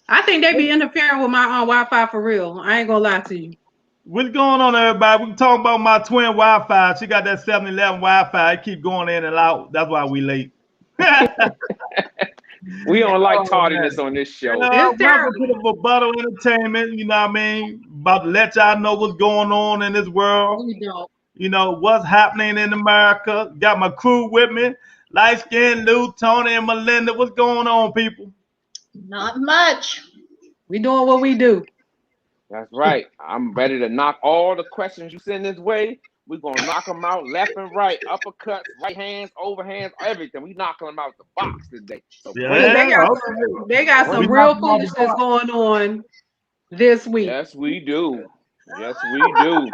I think they be interfering with my Wi-Fi for real. I ain't gonna lie to you. What's going on, everybody? We can talk about my twin Wi-Fi. She got that 7-Eleven Wi-Fi. It keep going in and out. That's why we late. We don't like Oh, man. tardiness on this show. It's Welcome to terrible. the Rebuttal Entertainment. You know what I mean? About to let y'all know what's going on in this world. We don't. You know, what's happening in America. Got my crew with me. Light Skin, Lou, Tony, and Melinda. What's going on, people? Not much. We doing what we do. That's right. I'm ready to knock all the questions you send this way. We're going to knock them out left and right, uppercuts, right hands, overhands, everything. We knocking them out the box today. So Yeah, They got some real foolishness going on this week. Yes, we do. Yes, we do.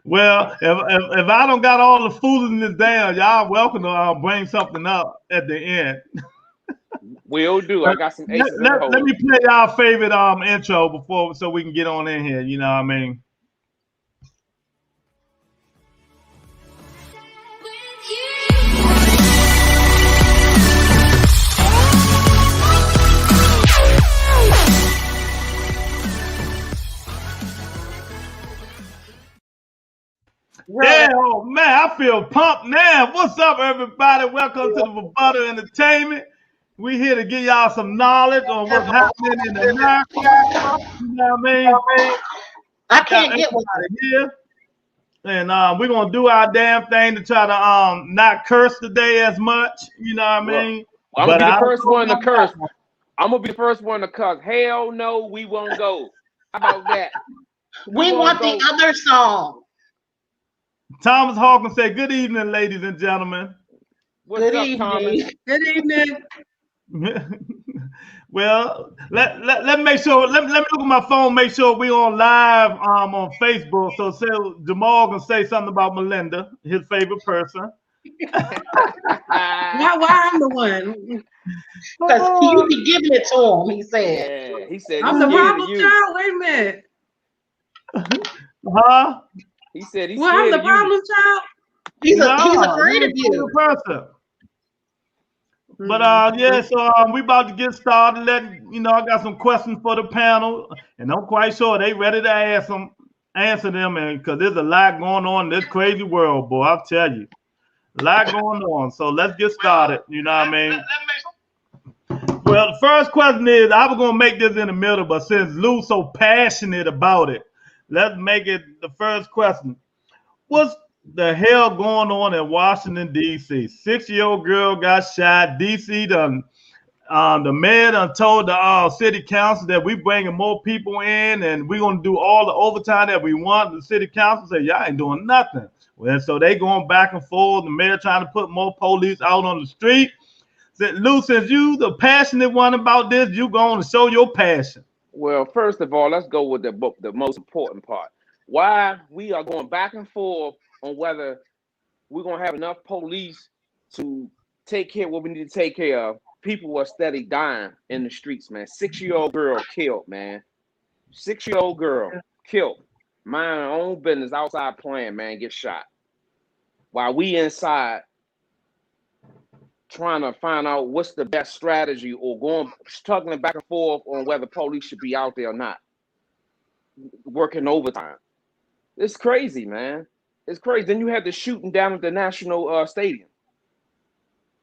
Well, if I don't got all the foolishness down, y'all welcome to bring something up at the end. Will do. I got some aces in the hole. Let me play our favorite intro before so we can get on in here. You know what I mean? Yeah, oh man, I feel pumped now. What's up, everybody? Welcome to the Rebuttal Entertainment. We here to give y'all some knowledge on what's happening in America. You know what I mean? I can't get one. Here. And we're gonna do our damn thing to try to not curse today as much. You know what I mean? I'm gonna be the first one to curse. I'm gonna be the first one to curse. Hell no, we won't go. How about that? We want the other song. Thomas Hawkins said, "Good evening, ladies and gentlemen." What's Good up, evening. Thomas? Good evening. Well, let make sure. Let me look at my phone. Make sure we on live on Facebook. So Jamal can say something about Melinda, his favorite person. Why I'm the one? Because you be giving it to him, he said. Yeah, he said I'm he's the scared of problem you. child. Wait a minute. Huh? He said he's Well, I'm scared the of you. problem child. He's No, afraid of you're you. the person. But yeah, so we about to get started. I got some questions for the panel, and I'm quite sure they ready to answer them, and because there's a lot going on in this crazy world, boy. I'll tell you, a lot going on. So let's get started. You know what I mean? Well, the first question is, I was gonna make this in the middle, but since Lou's so passionate about it, let's make it the first question. What's the hell going on in Washington, D.C.? 6-year-old girl got shot. D.C. done, the mayor done told the city council that we bringing more people in and we're going to do all the overtime that we want. The city council said, y'all ain't doing nothing. Well, so they going back and forth. The mayor trying to put more police out on the street. Said, Lou, since you the passionate one about this, you going to show your passion. Well, first of all, let's go with the most important part. Why we are going back and forth on whether we're going to have enough police to take care of what we need to take care of. People are steady dying in the streets, man. 6-year-old girl killed, man. 6-year-old girl killed. Mind her own business outside playing, man, get shot. While we inside trying to find out what's the best strategy or struggling back and forth on whether police should be out there or not. Working overtime. It's crazy, man. It's crazy. Then you had the shooting down at the National Stadium.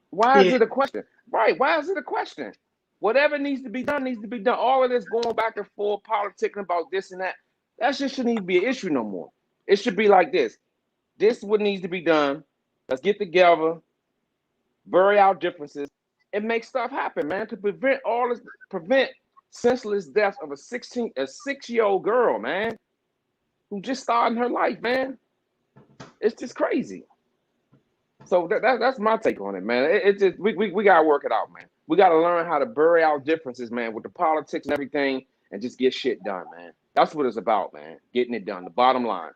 Why is it a question? Right. Why is it a question? Whatever needs to be done, needs to be done. All of this going back and forth, politicking about this and that, that just shouldn't even be an issue no more. It should be like this. This is what needs to be done. Let's get together, bury our differences, and make stuff happen, man, to prevent senseless deaths of a 6-year-old girl, man, who just started her life, man. It's just crazy. So that's my take on it, man. It's just we gotta work it out, man. We gotta learn how to bury our differences, man, with the politics and everything, and just get shit done, man. That's what it's about, man. Getting it done. The bottom line.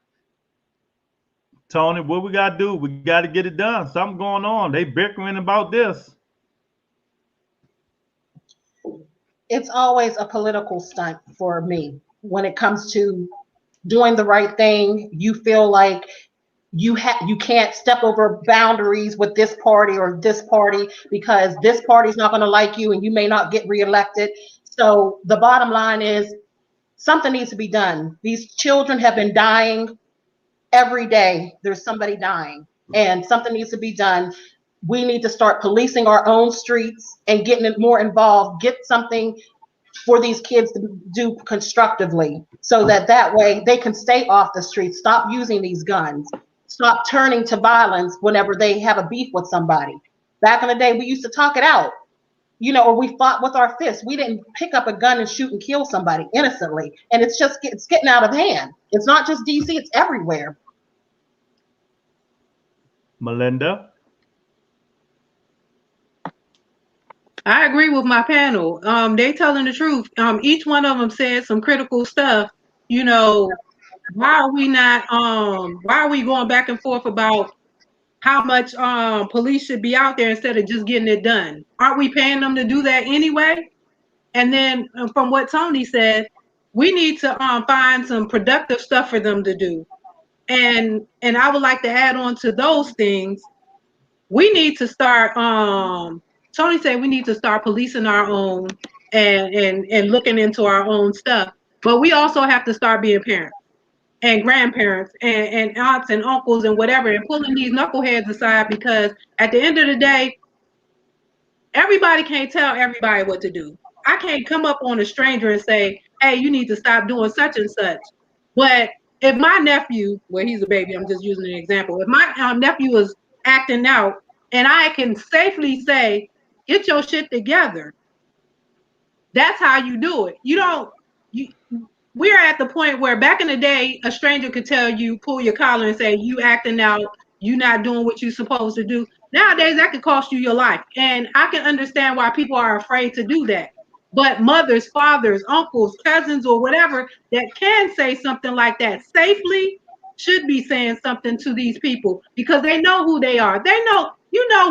Tony, what we gotta do? We gotta get it done. Something going on. They bickering about this. It's always a political stunt for me when it comes to doing the right thing. You feel like you can't step over boundaries with this party or this party because this party's not going to like you and you may not get reelected. So the bottom line is something needs to be done. These children have been dying every day. There's somebody dying, and something needs to be done. We need to start policing our own streets and getting more involved, get something for these kids to do constructively so that way they can stay off the streets, stop using these guns, stop turning to violence whenever they have a beef with somebody. Back in the day, we used to talk it out, or we fought with our fists. We didn't pick up a gun and shoot and kill somebody innocently. And it's getting out of hand. It's not just DC, it's everywhere. Melinda? I agree with my panel. They telling the truth. Each one of them said some critical stuff. Why are we not? Why are we going back and forth about how much police should be out there instead of just getting it done? Aren't we paying them to do that anyway? And then from what Tony said, we need to find some productive stuff for them to do. And I would like to add on to those things. We need to start. Tony said we need to start policing our own and looking into our own stuff. But we also have to start being parents and grandparents and aunts and uncles and whatever, and pulling these knuckleheads aside, because at the end of the day, everybody can't tell everybody what to do. I can't come up on a stranger and say, hey, you need to stop doing such and such. But if my nephew, well, he's a baby, I'm just using an example. If my nephew is acting out and I can safely say, get your shit together, that's how you do it. We're at the point where back in the day, a stranger could tell you, pull your collar and say, you acting out, you not doing what you're supposed to do. Nowadays, that could cost you your life. And I can understand why people are afraid to do that. But mothers, fathers, uncles, cousins, or whatever that can say something like that safely should be saying something to these people, because they know who they are. They know,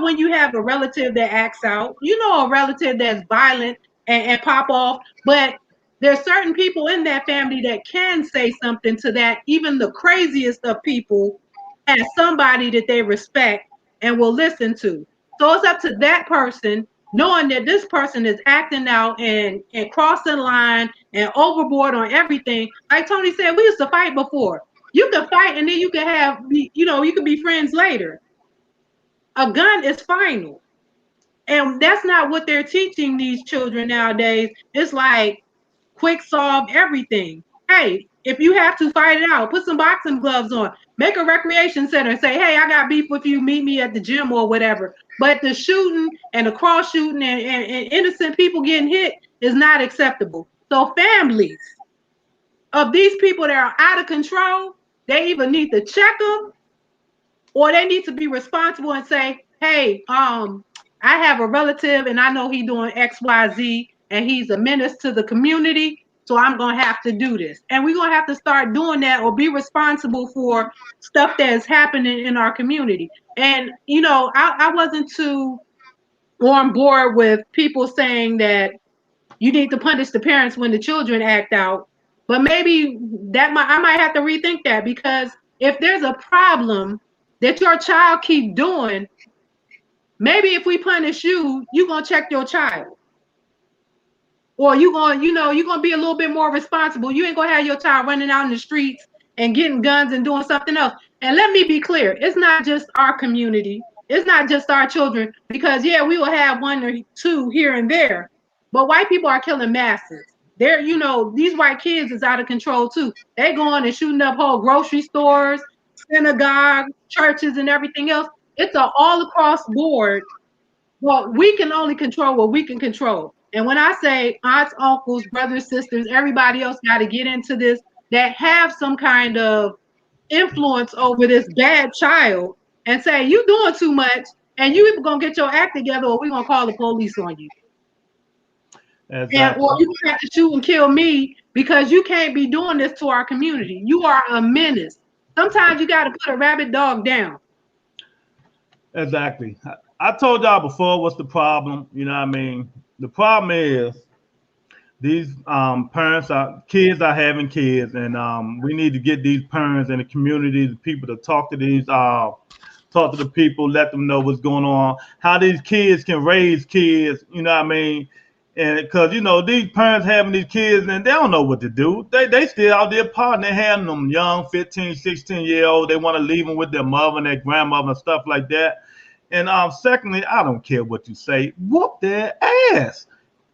when you have a relative that acts out, a relative that's violent and pop off, but there's certain people in that family that can say something to that, even the craziest of people, as somebody that they respect and will listen to. So it's up to that person, knowing that this person is acting out and crossing line and overboard on everything. Like Tony said, we used to fight before. You can fight and then you can you can be friends later. A gun is final. And that's not what they're teaching these children nowadays. It's like, quick solve everything. Hey, if you have to fight it out, put some boxing gloves on, make a recreation center and say, hey, I got beef with you, meet me at the gym or whatever. But the shooting and the cross shooting and innocent people getting hit is not acceptable. So families of these people that are out of control, they either need to check them or they need to be responsible and say, hey, I have a relative and I know he's doing XYZ and he's a menace to the community, so I'm going to have to do this. And we're going to have to start doing that or be responsible for stuff that is happening in our community. And, I wasn't too on board with people saying that you need to punish the parents when the children act out. But maybe I might have to rethink that, because if there's a problem that your child keep doing, maybe if we punish you, you're going to check your child. Or you're going to be a little bit more responsible. You ain't going to have your child running out in the streets and getting guns and doing something else. And let me be clear, it's not just our community. It's not just our children, because we will have one or two here and there. But white people are killing masses. They're, these white kids is out of control too. They going and shooting up whole grocery stores, synagogues, churches, and everything else. It's all across board. Well, we can only control what we can control. And when I say aunts, uncles, brothers, sisters, everybody else got to get into this, that have some kind of influence over this bad child, and say, you doing too much, and you either going to get your act together or we're going to call the police on you. Exactly. Or you have to shoot and kill me, because you can't be doing this to our community. You are a menace. Sometimes you got to put a rabid dog down. Exactly. I told y'all before what's the problem. You know what I mean? The problem is these kids are having kids, and we need to get these parents in the community, the people to talk to the people, let them know what's going on, how these kids can raise kids, you know what I mean, And because these parents having these kids and they don't know what to do. They still out there partying. They having them young 15, 16-year-old. They want to leave them with their mother and their grandmother and stuff like that. And secondly, I don't care what you say. Whoop their ass.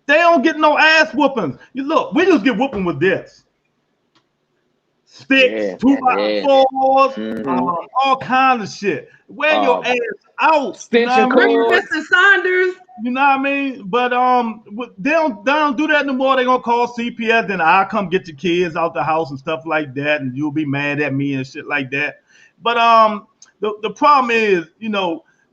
They don't get no ass whoopings. You look, we just get whooping with this. Sticks, 2x4s, all kinds of shit. Wear your ass out. Extension Remember cords. Mr. Saunders? You know what I mean? But they don't do that anymore. They're gonna call CPS, then I'll come get your kids out the house and stuff like that, and you'll be mad at me and shit like that. But the problem is,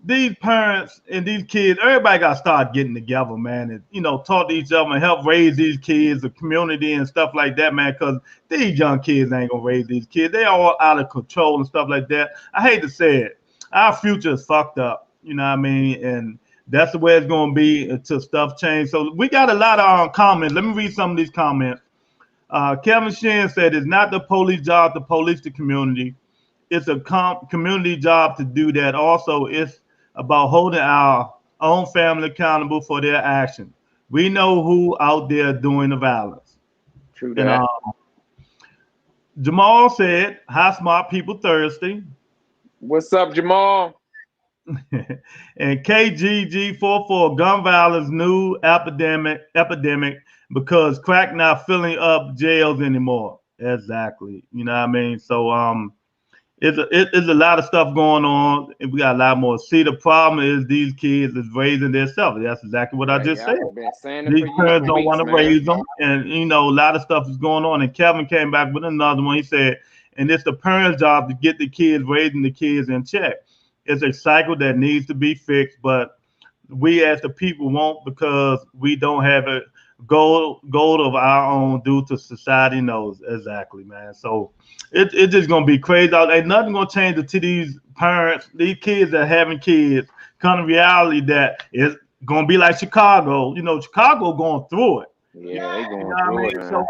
these parents and these kids, everybody got to start getting together, man, and talk to each other and help raise these kids, the community and stuff like that, man. Because these young kids ain't gonna raise these kids. They all out of control and stuff like that. I hate to say it, our future is fucked up. You know what I mean? And that's the way it's gonna be until stuff change. So we got a lot of comments. Let me read some of these comments. Kevin Shin said, "It's not the police job to police the community. It's a community job to do that. Also, it's about holding our own family accountable for their actions. We know who out there doing the violence." True that. And Jamal said, "How smart people thirsty." What's up, Jamal? And KGG44, gun violence new epidemic because crack not filling up jails anymore. Exactly. You know what I mean? So it's a lot of stuff going on, and we got a lot more. See, the problem is these kids is raising themselves. That's exactly what I just said. These parents don't want to raise them, and a lot of stuff is going on. And Kevin came back with another one. He said, and it's the parents' job to get the kids, raising the kids in check. It's a cycle that needs to be fixed, but we as the people won't, because we don't have a goal of our own due to society knows. Exactly, man. So it's just gonna be crazy out. Ain't nothing gonna change until these parents, these kids that are having kids, come to reality that it's gonna be like Chicago. Chicago going through it. Yeah, they going through it. So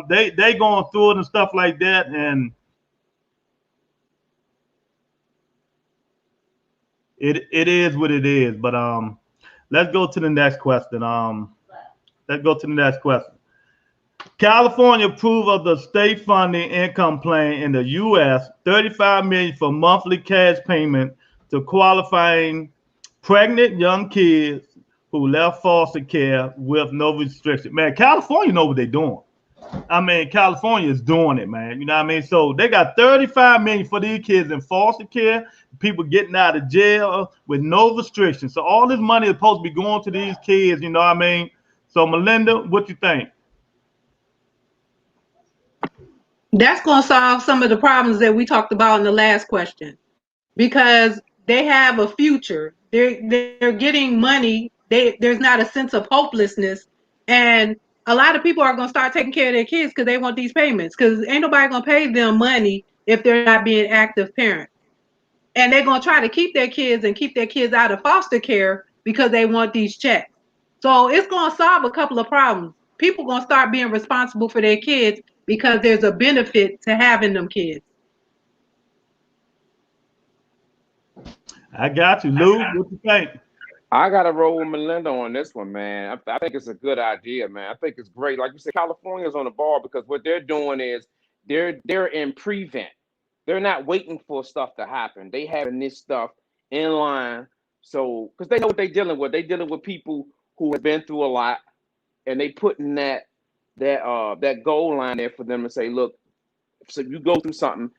they going through it and stuff like that, and it is what it is. But let's go to the next question. California approved of the state funding income plan in the U.S. $35 million for monthly cash payment to qualifying pregnant young kids who left foster care with no restriction. Man, California know what they're doing. I mean, California is doing it, man. You know what I mean? So they got $35 million for these kids in foster care, people getting out of jail with no restrictions. So all this money is supposed to be going to these kids, you know what I mean? So Melinda, what you think? That's going to solve some of the problems that we talked about in the last question, because they have a future. They're getting money. There's not a sense of hopelessness, and a lot of people are going to start taking care of their kids because they want these payments, because ain't nobody going to pay them money if they're not being active parents. And they're going to try to keep their kids and keep their kids out of foster care because they want these checks. So it's going to solve a couple of problems. People going to start being responsible for their kids because there's a benefit to having them kids. I got you, Lou. What you think? I got to roll with Melinda on this one, man. I think it's a good idea, man. I think it's great. Like you said, California's on the ball because what they're doing is they're in prevent. They're not waiting for stuff to happen. They having this stuff in line. So, because they know what they're dealing with. They're dealing with people who have been through a lot, and they putting that goal line there for them to say, look, so you go through something,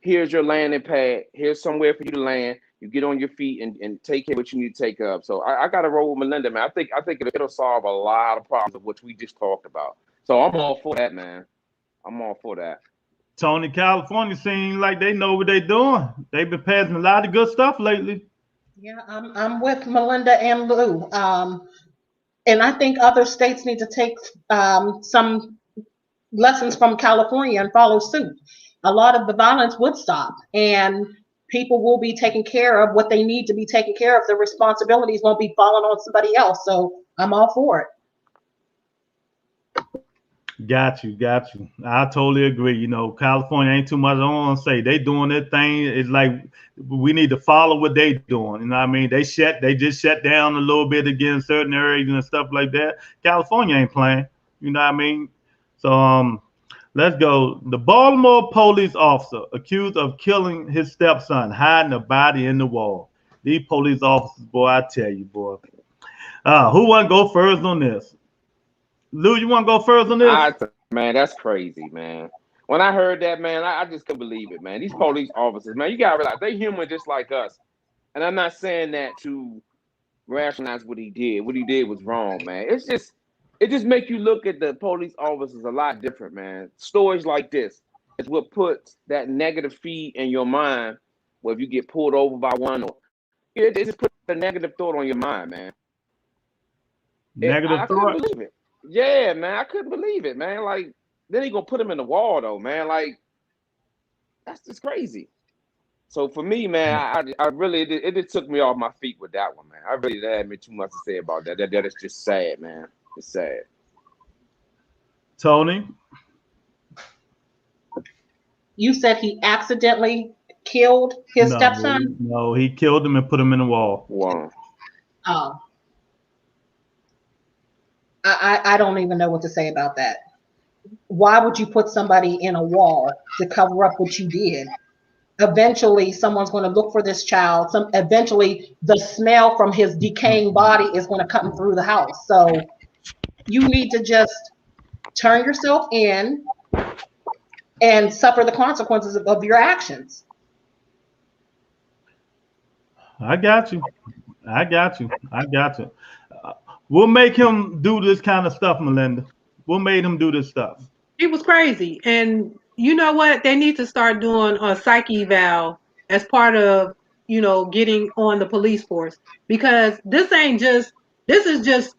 here's your landing pad, here's somewhere for you to land. You get on your feet and take care of what you need to take up. So I got to roll with Melinda, man. I think it'll solve a lot of problems of which we just talked about. So I'm all for that, man. I'm all for that. Tony, California seems like they know what they're doing. They've been passing a lot of good stuff lately. Yeah, I'm with Melinda and Lou. And I think other states need to take some lessons from California and follow suit. A lot of the violence would stop, and people will be taking care of what they need to be taken care of. The responsibilities won't be falling on somebody else. So I'm all for it. Got you, got you. I totally agree. California ain't too much. I don't want to say they doing their thing. It's like we need to follow what they doing. You know what I mean? They just shut down a little bit against certain areas and stuff like that. California ain't playing. You know what I mean? So let's go. The Baltimore police officer accused of killing his stepson, hiding the body in the wall. These police officers, boy, I tell you, boy. Who want to go first on this? Lou, you want to go first on this? Man, that's crazy, man. When I heard that, man, I just couldn't believe it, man. These police officers, man, you gotta realize they human just like us. And I'm not saying that to rationalize what he did. What he did was wrong, man. It just makes you look at the police officers a lot different, man. Stories like this is what puts that negative feed in your mind. Where if you get pulled over by one, or it just puts a negative thought on your mind, man. Negative I thought. couldn't believe it. Yeah, man, I couldn't believe it, man. Like, then he gonna put him in the wall, though, man. Like, that's just crazy. So for me, man, I really it just took me off my feet with that one, man. I really didn't have me too much to say about that. That is just sad, man. It's sad. Tony. You said he accidentally killed his stepson? No, he killed him and put him in the wall. Wow. Oh. I don't even know what to say about that. Why would you put somebody in a wall to cover up what you did? Eventually, someone's going to look for this child. Eventually, the smell from his decaying body is going to come through the house. So you need to just turn yourself in and suffer the consequences of your actions. I got you. We'll make him do this kind of stuff, Melinda. What made him do this stuff? He was crazy. And you know what? They need to start doing a psych eval as part of, getting on the police force. Because this is just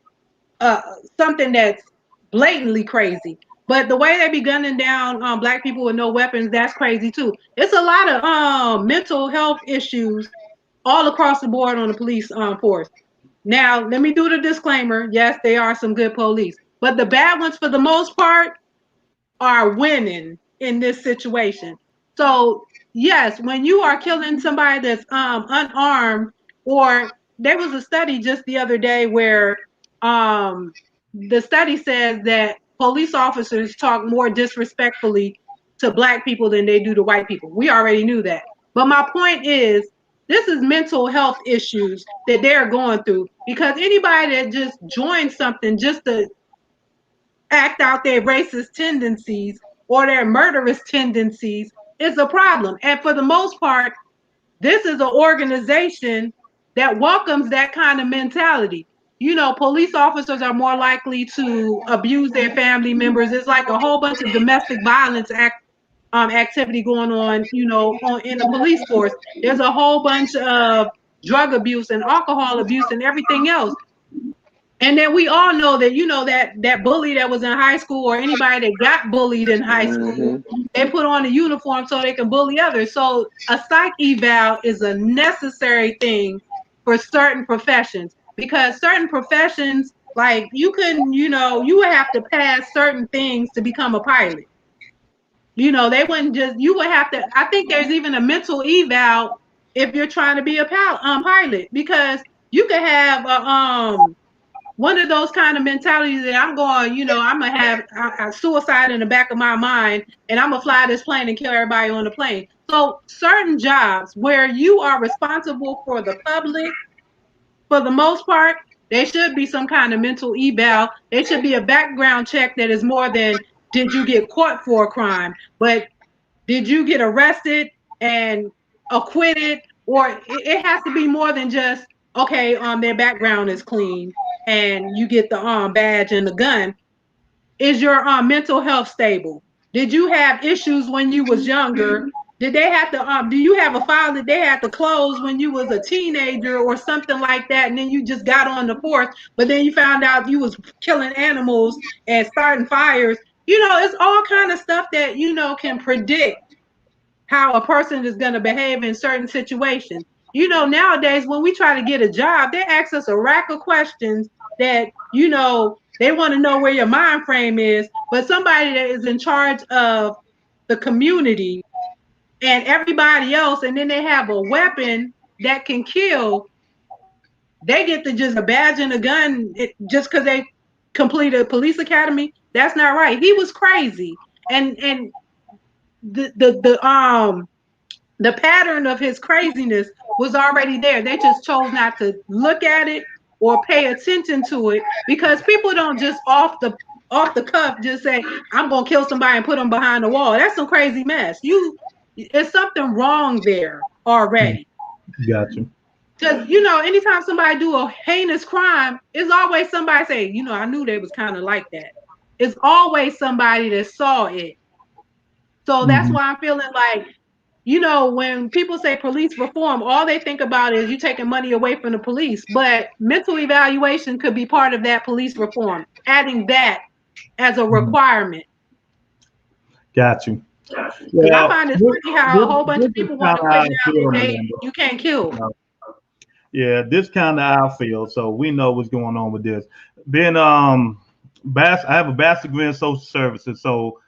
something that's blatantly crazy. But the way they be gunning down black people with no weapons, that's crazy too. It's a lot of mental health issues all across the board on the police force. Now, let me do the disclaimer. Yes, they are some good police, but the bad ones, for the most part, are winning in this situation. So, yes, when you are killing somebody that's unarmed, or there was a study just the other day where the study says that police officers talk more disrespectfully to black people than they do to white people. We already knew that. But my point is, this is mental health issues that they're going through, because anybody that just joins something just to act out their racist tendencies or their murderous tendencies is a problem. And for the most part, this is an organization that welcomes that kind of mentality. Police officers are more likely to abuse their family members. It's like a whole bunch of domestic violence activity going on, in the police force. There's a whole bunch of drug abuse and alcohol abuse and everything else. And then we all know that, that bully that was in high school, or anybody that got bullied in high school, they put on a uniform so they can bully others. So a psych eval is a necessary thing for certain professions, because certain professions, like you would have to pass certain things to become a pilot. They wouldn't just, you would have to, I think there's even a mental eval if you're trying to be a pilot, because you could have one of those kind of mentalities that I'm going, I'm going to have a suicide in the back of my mind, and I'm going to fly this plane and kill everybody on the plane. So certain jobs where you are responsible for the public, for the most part, there should be some kind of mental eval. There should be a background check that is more than, did you get caught for a crime? But did you get arrested and acquitted? Or it has to be more than just, okay, their background is clean and you get the badge and the gun. Is your mental health stable? Did you have issues when you was younger? Did they have to do you have a file that they had to close when you was a teenager or something like that, and then you just got on the force, but then you found out you was killing animals and starting fires? It's all kind of stuff that can predict how a person is going to behave in certain situations. Nowadays when we try to get a job, they ask us a rack of questions that, you know, they want to know where your mind frame is, but somebody that is in charge of the community and everybody else, and then they have a weapon that can kill, they get to just a badge and a gun just because they completed a police academy. That's not right. He was crazy, and the pattern of his craziness was already there. They just chose not to look at it or pay attention to it, because people don't just off the cuff just say, I'm gonna kill somebody and put them behind the wall. That's some crazy mess. It's something wrong there already. Gotcha. Because, you know, anytime somebody do a heinous crime, it's always somebody say, you know, I knew they was kind of like that. It's always somebody that saw it. So that's why I'm feeling like, you know, when people say police reform, all they think about is you taking money away from the police. But mental evaluation could be part of that police reform, adding that as a requirement. Got you. Because I find it funny how a whole bunch this of is people want kind to of say how I now feel, that Melinda. you can't kill. Yeah, this kind of how I feel. So we know what's going on with this. Being I have a bachelor's degree in social services, so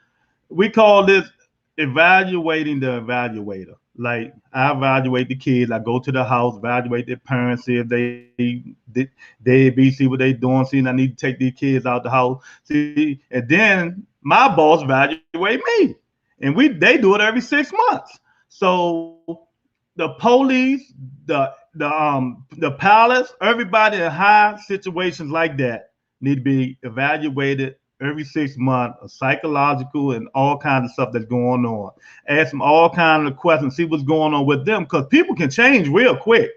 we call this evaluating the evaluator. Like, I evaluate the kids. I go to the house, evaluate their parents, see if they be, see what they doing, see, and I need to take these kids out the house. See, and then my boss evaluate me, and they do it every 6 months. So the police, the pilots, everybody in high situations like that need to be evaluated every 6 months, psychological and all kinds of stuff that's going on. Ask them all kinds of questions, see what's going on with them, because people can change real quick.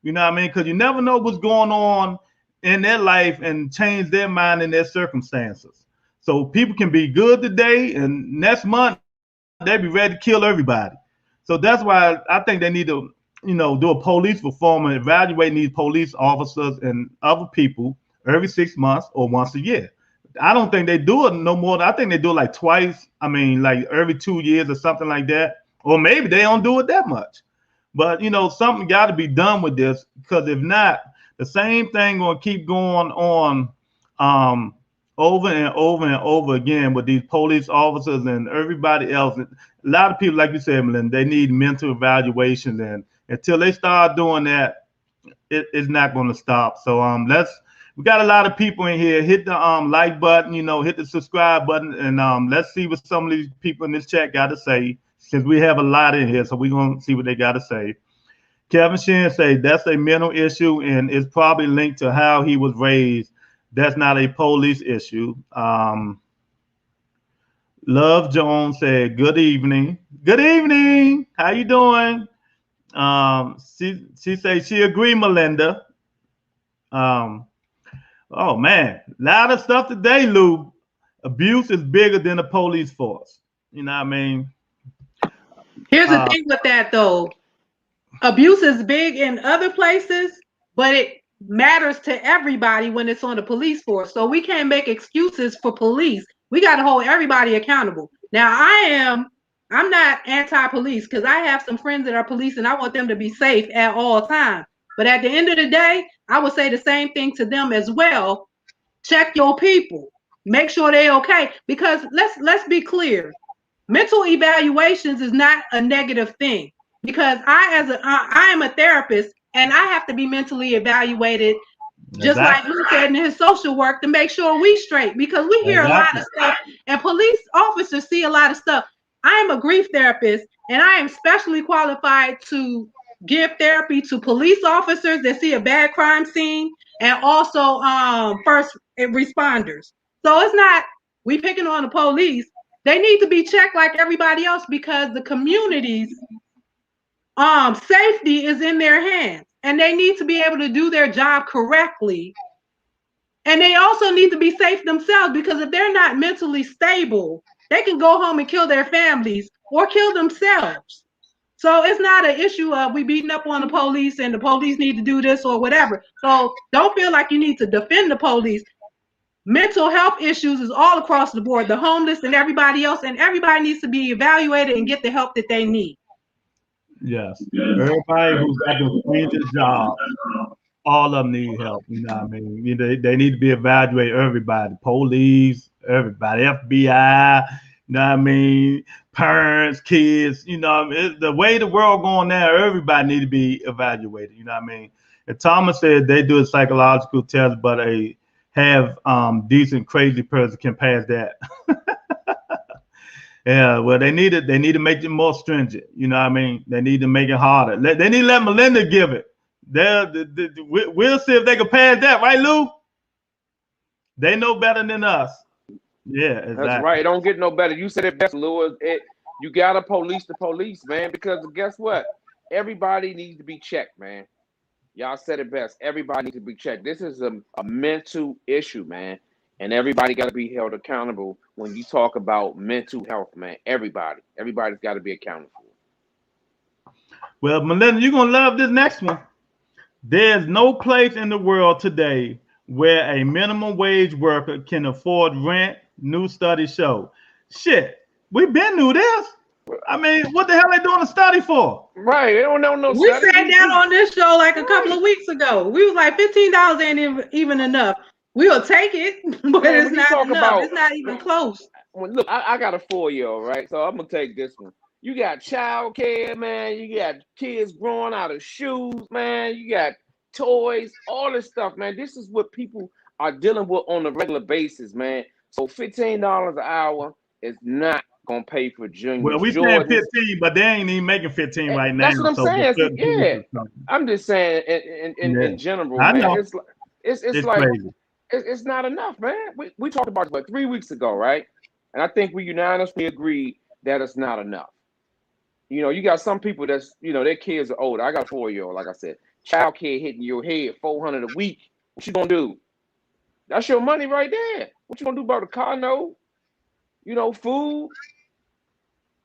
You know what I mean? Because you never know what's going on in their life and change their mind and their circumstances. So people can be good today, and next month they be ready to kill everybody. So that's why I think they need to, do a police reform and evaluate these police officers and other people every 6 months or once a year. I don't think they do it no more. I think they do it like twice. I mean, like every 2 years or something like that. Or maybe they don't do it that much. But something got to be done with this, because if not, the same thing gonna keep going on over and over and over again with these police officers and everybody else. A lot of people, like you said, Melinda, they need mental evaluation, and until they start doing that, it's not going to stop. So we got a lot of people in here. Hit the like button, hit the subscribe button, and let's see what some of these people in this chat got to say, since we have a lot in here. So we're going to see what they got to say. Kevin Shin say that's a mental issue and it's probably linked to how he was raised. That's not a police issue. Love Jones said, good evening. Good evening. How you doing? She says she agree, Melinda. Oh man, a lot of stuff today, Lou. Abuse is bigger than the police force. You know what I mean? Here's the thing with that though. Abuse is big in other places, but it matters to everybody when it's on the police force. So we can't make excuses for police. We got to hold everybody accountable. Now, I'm not anti-police, because I have some friends that are police and I want them to be safe at all times. But at the end of the day, I would say the same thing to them as well. Check your people. Make sure they're okay. Because let's be clear. Mental evaluations is not a negative thing, because I am a therapist and I have to be mentally evaluated, just like Lou said in his social work, to make sure we straight, because we hear a lot of stuff and police officers see a lot of stuff. I am a grief therapist and I am specially qualified to give therapy to police officers that see a bad crime scene, and also first responders. So it's not we picking on the police. They need to be checked like everybody else, because the community's safety is in their hands, and they need to be able to do their job correctly. And they also need to be safe themselves, because if they're not mentally stable, they can go home and kill their families or kill themselves. So it's not an issue of we beating up on the police and the police need to do this or whatever. So don't feel like you need to defend the police. Mental health issues is all across the board, the homeless and everybody else, and everybody needs to be evaluated and get the help that they need. Yes. Everybody who's got the strangest job all of them need help. You know what I mean? They need to be evaluated. Everybody, police, everybody, FBI. You know what I mean? Parents, kids. You know, what I mean? The way the world going now, everybody need to be evaluated. You know what I mean? And Thomas said they do a psychological test, but a have decent crazy person can pass that. Yeah, well, they need it. They need to make it more stringent. You know what I mean? They need to make it harder. They need to let Melinda give it. We'll see if they can pass that, right, Lou? They know better than us. Yeah, exactly. That's right. It don't get no better. You said it best, Lou. You gotta police the police, man. Because guess what? Everybody needs to be checked, man. Y'all said it best. Everybody needs to be checked. This is a mental issue, man. And everybody got to be held accountable when you talk about mental health, man. Everybody's got to be accountable. Well, Melinda, you're going to love this next one. There's no place in the world today where a minimum wage worker can afford rent, new studies show. Shit, we've been through this. I mean, what the hell are they doing a study for? Right, they don't know no We study. sat down on this show like a couple of weeks ago. We was like, $15 ain't even enough. We'll take it, but Man, it's not enough. It's not even close. Look, I got a 4-year-old, right? So I'm gonna take this one. You got child care, man. You got kids growing out of shoes, man. You got toys, all this stuff, man. This is what people are dealing with on a regular basis, man. So $15 an hour is not gonna pay for junior. Well, we saying 15, but they ain't even making 15 right now. That's what I'm saying. Yeah, I'm just saying in general, I man. know. It's like crazy. It's not enough, man. We talked about it 3 weeks ago, right? And I think we unanimously agreed that it's not enough. You know, you got some people that's, you know, their kids are older. I got a 4-year-old, like I said. Child care hitting your head, $400 a week. What you gonna do? That's your money right there. What you gonna do about a car note? You know, food,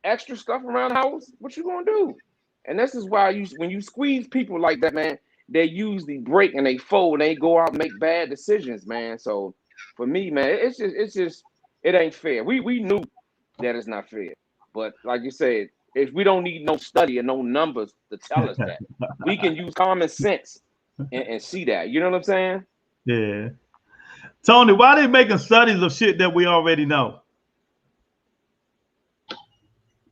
extra stuff around the house. What you gonna do? And this is why when you squeeze people like that, man, they usually break and they fold and they go out and make bad decisions, man. So for me, man, it's just it ain't fair. We knew that it's not fair, but like you said, if we don't need no study and no numbers to tell us that, we can use common sense and see that. You know what I'm saying? Yeah. Tony, why are they making studies of shit that we already know?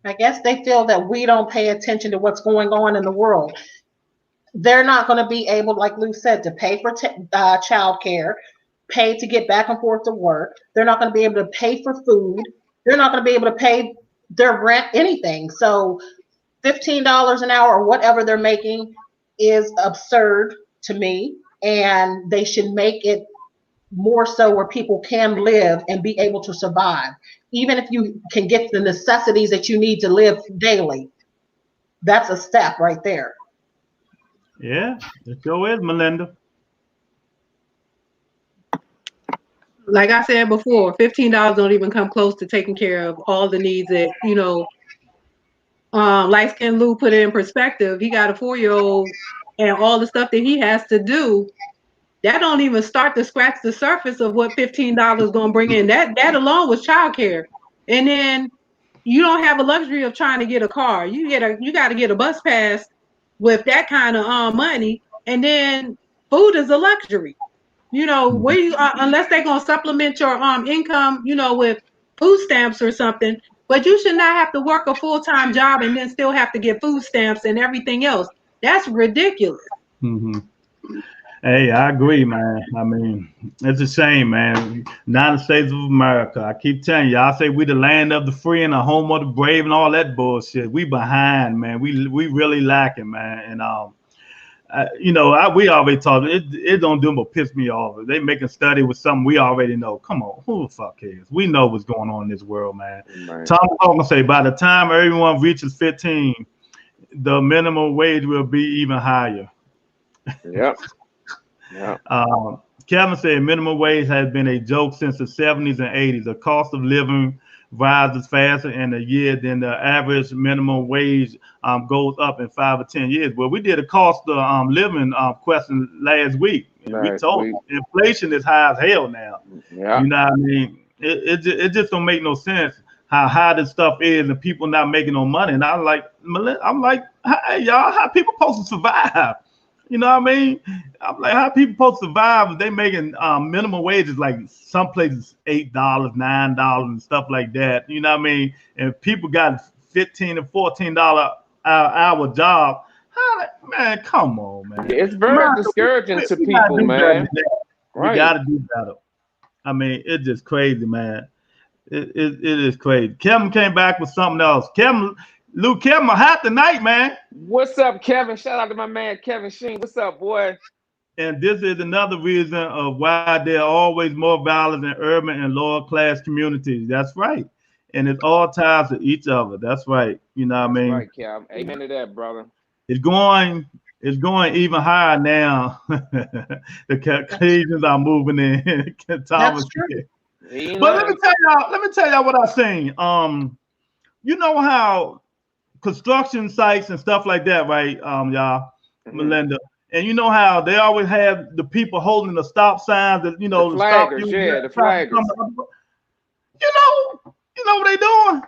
I guess they feel that we don't pay attention to what's going on in the world. They're not going to be able, like Lou said, to pay for child care, pay to get back and forth to work. They're not going to be able to pay for food. They're not going to be able to pay their rent, anything. So $15 an hour or whatever they're making is absurd to me. And they should make it more so where people can live and be able to survive. Even if you can get the necessities that you need to live daily, that's a step right there. Yeah, it sure is, Melinda. Like I said before, $15 don't even come close to taking care of all the needs that, you know, light skinned Lou put it in perspective. He got a 4-year-old and all the stuff that he has to do. That don't even start to scratch the surface of what $15 gonna bring in. That alone was childcare. And then you don't have a luxury of trying to get a car. You got to get a bus pass with that kind of money, and then food is a luxury. You know, where you unless they're gonna supplement your income, you know, with food stamps or something. But you should not have to work a full-time job and then still have to get food stamps and everything else. That's ridiculous. Mm-hmm. Hey, I agree, man. I mean, it's a shame, man. United States of America. I keep telling you, I say we the land of the free and the home of the brave and all that bullshit. We behind, man. We really lacking, man. And you know, we already talked. It don't do but piss me off. They making study with something we already know. Come on, who the fuck cares? We know what's going on in this world, man. Tom Hogan say by the time everyone reaches 15, the minimum wage will be even higher. Yep. Yeah. Kevin said minimum wage has been a joke since the 70s and 80s. The cost of living rises faster in a year than the average minimum wage goes up in 5 or 10 years. Well, we did a cost of living question last week. And we told inflation is high as hell now. Yeah. You know what I mean? It just don't make no sense how high this stuff is and people not making no money. And I'm like, hey, y'all, how people supposed to survive? You know what I mean? I'm like, how people supposed to survive if they making minimum wages like some places $8, $9 and stuff like that. You know what I mean? And people got $15 and $14 hour job. Man, come on, man. It's very America, discouraging to we gotta people, do better man. than that. We Right. gotta do better. I mean, it's just crazy, man. It is crazy. Kevin came back with something else. Kevin hot tonight, man. What's up, Kevin? Shout out to my man Kevin Sheen. What's up, boy? And this is another reason of why there are always more violence in urban and lower class communities. That's right. And it's all ties to each other. That's right. You know what I mean? Right, Kev. Amen to that, brother. It's going even higher now. The Caucasians are moving in. Thomas. That's true. But let me tell y'all what I seen. You know how construction sites and stuff like that, right? Y'all, Melinda. And you know how they always have the people holding the stop signs that, you know, the flaggers, the flaggers. You know what they doing?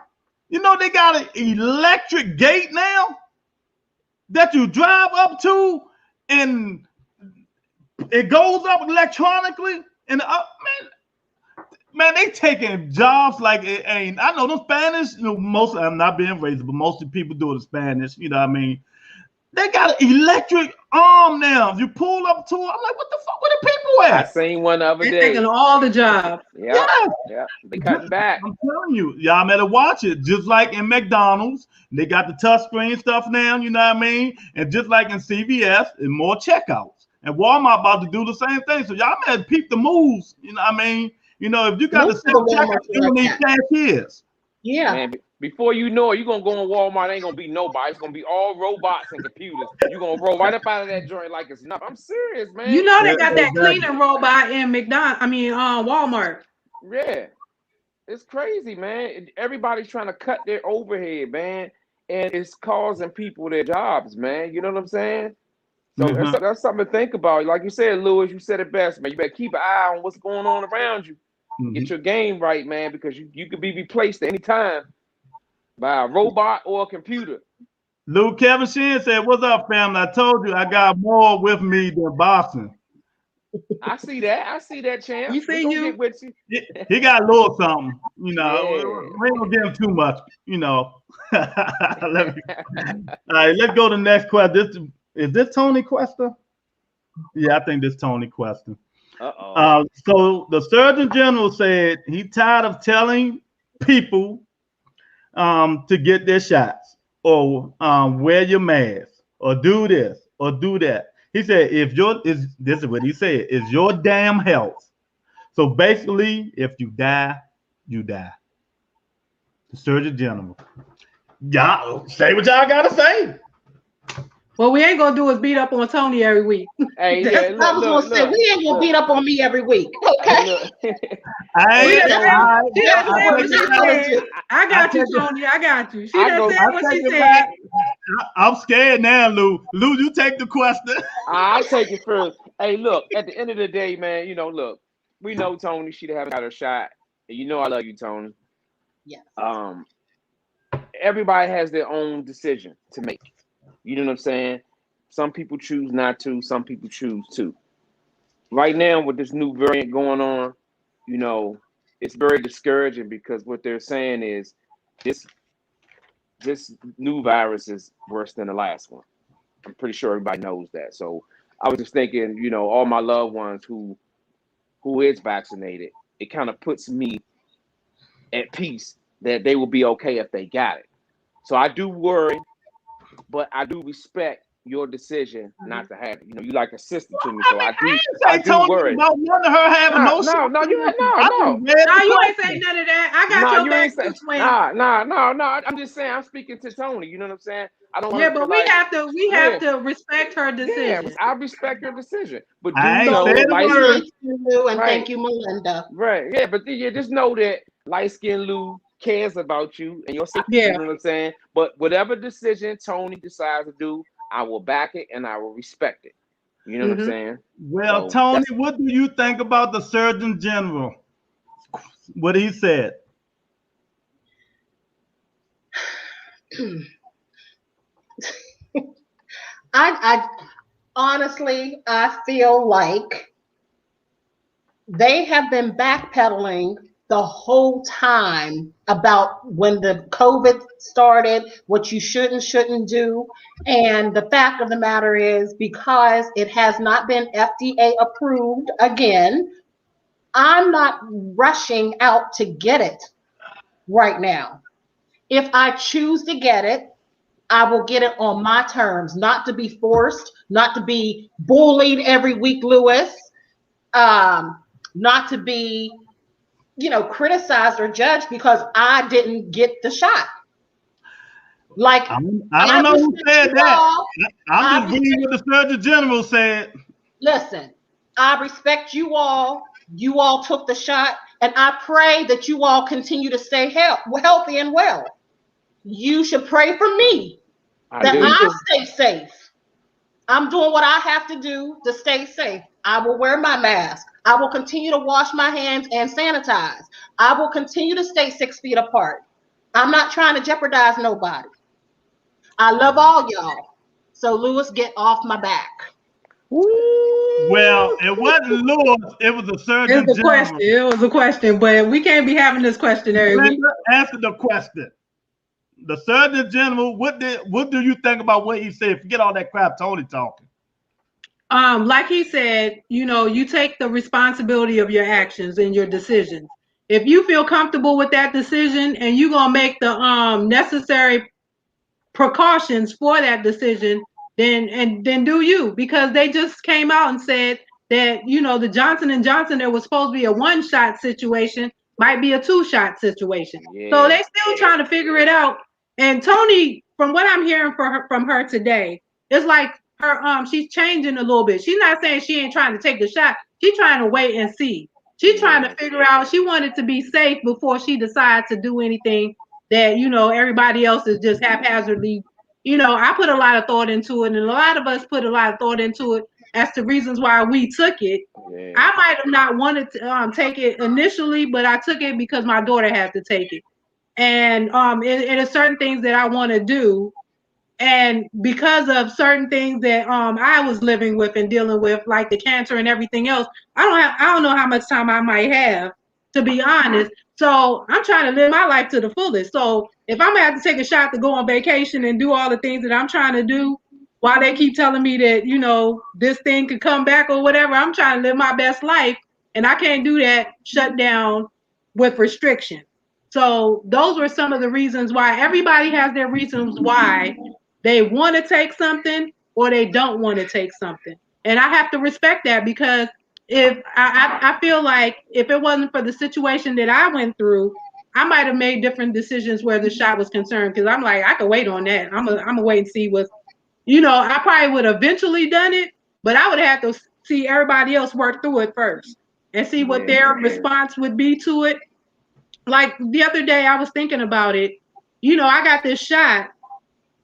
You know they got an electric gate now that you drive up to, and it goes up electronically. And man, they taking jobs like it ain't. I know them Spanish. You know, most I'm not being racist, but most of the people do it in Spanish. You know what I mean? They got an electric arm now. You pull up to it. I'm like, what the fuck? Where the people at? I seen one the other They're day. taking all the jobs. Yeah. They cutting back. I'm telling you, y'all better watch it. Just like in McDonald's, they got the touch screen stuff now. You know what I mean? And just like in CVS, and more checkouts. And Walmart about to do the same thing. So y'all better peep the moves. You know what I mean? You know, if you got the same checkout, you don't need cashiers. Yeah. Man, before you know it, you're gonna go in Walmart, ain't gonna be nobody. It's gonna be all robots and computers. You're gonna roll right up out of that joint like it's nothing. I'm serious, man. You know they got that cleaning robot in Walmart. Yeah. It's crazy, man. Everybody's trying to cut their overhead, man. And it's causing people their jobs, man. You know what I'm saying? So that's something to think about. Like you said, Lewis, you said it best, man. You better keep an eye on what's going on around you. Get your game right, man, because you could be replaced at any time by a robot or a computer. Lou Kevin Sheen said, "What's up, family? I told you I got more with me than Boston." I see that, champ. You see you? Get with you. He got a little something, you know. Yeah. We ain't gonna give him too much, you know. All right, let's go to the next question. Is this Tony Cuesta? Yeah, I think this Tony Cuesta. So the Surgeon General said he tired of telling people to get their shots or wear your mask or do this or do that. He said, this is what he said, is your damn health. So basically, if you die, you die. The Surgeon General. Y'all say what y'all gotta say. What we ain't gonna do is beat up on Tony every week. Hey, yeah, I was gonna say we ain't gonna beat up on me every week. Okay. I got you, Tony. I got you. She done said what she said. I'm scared now, Lou. Lou, you take the question. I'll take it first. Hey, look, at the end of the day, man, you know, look, we know Tony, she haven't got her shot. And you know I love you, Tony. Yes. Everybody has their own decision to make. You know what I'm saying? Some people choose not to, some people choose to. Right now, with this new variant going on, you know, it's very discouraging because what they're saying is this new virus is worse than the last one. I'm pretty sure everybody knows that. So I was just thinking, you know, all my loved ones who is vaccinated, it kind of puts me at peace that they will be okay if they got it. So I do worry, but I do respect your decision not to have it. You know, you like a sister to me, so I do worry. About none of her having no. No, you ain't saying none of that. I got your back too, twin. No. I'm just saying. I'm speaking to Tony. You know what I'm saying? I don't. Yeah, but we have to respect her decision. Yeah, I respect her decision. But I ain't thank you, Lou, and thank you, Melinda. Right. Yeah, but just know that light-skinned Lou cares about you and your safety. Yeah. You know what I'm saying? But whatever decision Tony decides to do, I will back it and I will respect it. You know what I'm saying? Well, so, Tony, what do you think about the Surgeon General? What he said? Honestly, I feel like they have been backpedaling the whole time about when the COVID started, what you should and shouldn't do. And the fact of the matter is, because it has not been FDA approved again, I'm not rushing out to get it right now. If I choose to get it, I will get it on my terms, not to be forced, not to be bullied every week, Lewis, um, not to be, criticized or judged because I didn't get the shot. Like, I don't I know who respect said you that. all. I'm I just reading respect, what the Surgeon General said. listen, I respect you all. You all took the shot, and I pray that you all continue to stay healthy and well. You should pray for me I that do I too. stay safe. I'm doing what I have to do to stay safe. I will wear my mask. I will continue to wash my hands and sanitize. I will continue to stay 6 feet apart. I'm not trying to jeopardize nobody. I love all y'all. So, Lewis, get off my back. Well, Woo! it wasn't Lewis, it was the It Surgeon was a question. General. It was a question, but we can't be having this question every week. Linda, answer the question. The Surgeon General, what do you think about what he said? Forget all that crap Tony talking. Like he said, you take the responsibility of your actions and your decisions. If you feel comfortable with that decision and you're gonna make the necessary precautions for that decision, then do you, because they just came out and said that the Johnson & Johnson, that was supposed to be a one-shot situation, might be a two-shot situation. So Yeah. they still trying to figure it out. And Tony, from what I'm hearing from her today, it's like her she's changing a little bit. She's not saying she ain't trying to take the shot. She's trying to wait and see. She's trying to figure out. She wanted to be safe before she decides to do anything that everybody else is just haphazardly. I put a lot of thought into it, and a lot of us put a lot of thought into it as to reasons why we took it. Yeah. I might have not wanted to take it initially, but I took it because my daughter had to take it, and it is certain things that I want to do, and because of certain things that I was living with and dealing with, like the cancer and everything else, I don't know how much time I might have, to be honest. So I'm trying to live my life to the fullest. So if I'm gonna have to take a shot to go on vacation and do all the things that I'm trying to do, while they keep telling me that this thing could come back or whatever, I'm trying to live my best life, and I can't do that shut down with restriction. So those were some of the reasons why. Everybody has their reasons why they want to take something or they don't want to take something. And I have to respect that, because if I feel like if it wasn't for the situation that I went through, I might have made different decisions where the shot was concerned. Because I'm like, I could wait on that. I'm gonna wait and see what, I probably would have eventually done it, but I would have had to see everybody else work through it first and see what their response would be to it. Like the other day, I was thinking about it. I got this shot.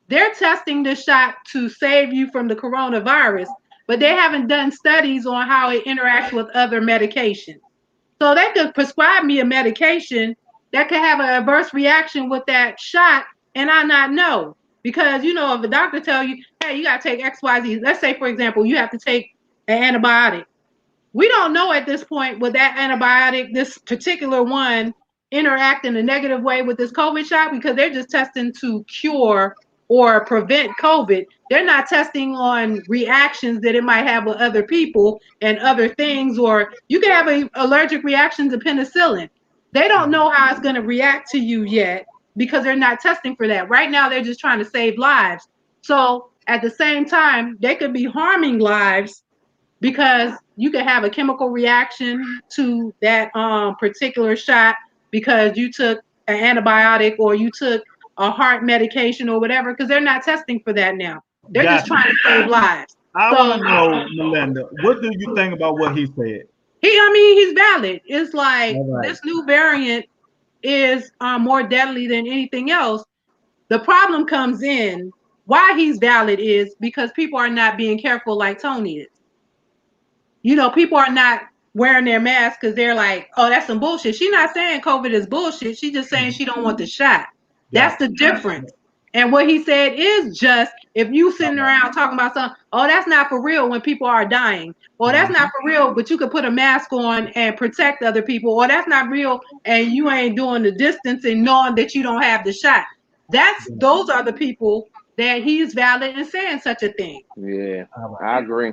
They're testing this shot to save you from the coronavirus, but they haven't done studies on how it interacts with other medications. So they could prescribe me a medication that could have an adverse reaction with that shot and I not know. Because, if a doctor tell you, hey, you got to take XYZ, let's say, for example, you have to take an antibiotic. We don't know at this point, will that antibiotic, this particular one, interact in a negative way with this COVID shot, because they're just testing to cure or prevent COVID. They're not testing on reactions that it might have with other people and other things, or you can have an allergic reaction to penicillin. They don't know how it's going to react to you yet, because they're not testing for that. Right now, they're just trying to save lives. So at the same time, they could be harming lives, because you could have a chemical reaction to that particular shot because you took an antibiotic or you took a heart medication or whatever, because they're not testing for that now. They're just Gotcha. trying to save lives. I So want to know, Melinda, what do you think about what he said? he's valid. It's like All right. this new variant is more deadly than anything else. The problem comes in, why he's valid is because people are not being careful like Tony is. People are not wearing their masks because they're like, oh, that's some bullshit. She's not saying COVID is bullshit. She's just saying she don't want the shot. That's Gotcha. the difference. And what he said is just if you sitting around talking about something, oh, that's not for real when people are dying. Or that's not for real, but you could put a mask on and protect other people. Or that's not real and you ain't doing the distancing knowing that you don't have the shot. Those are the people that he's valid in saying such a thing. Yeah, I agree.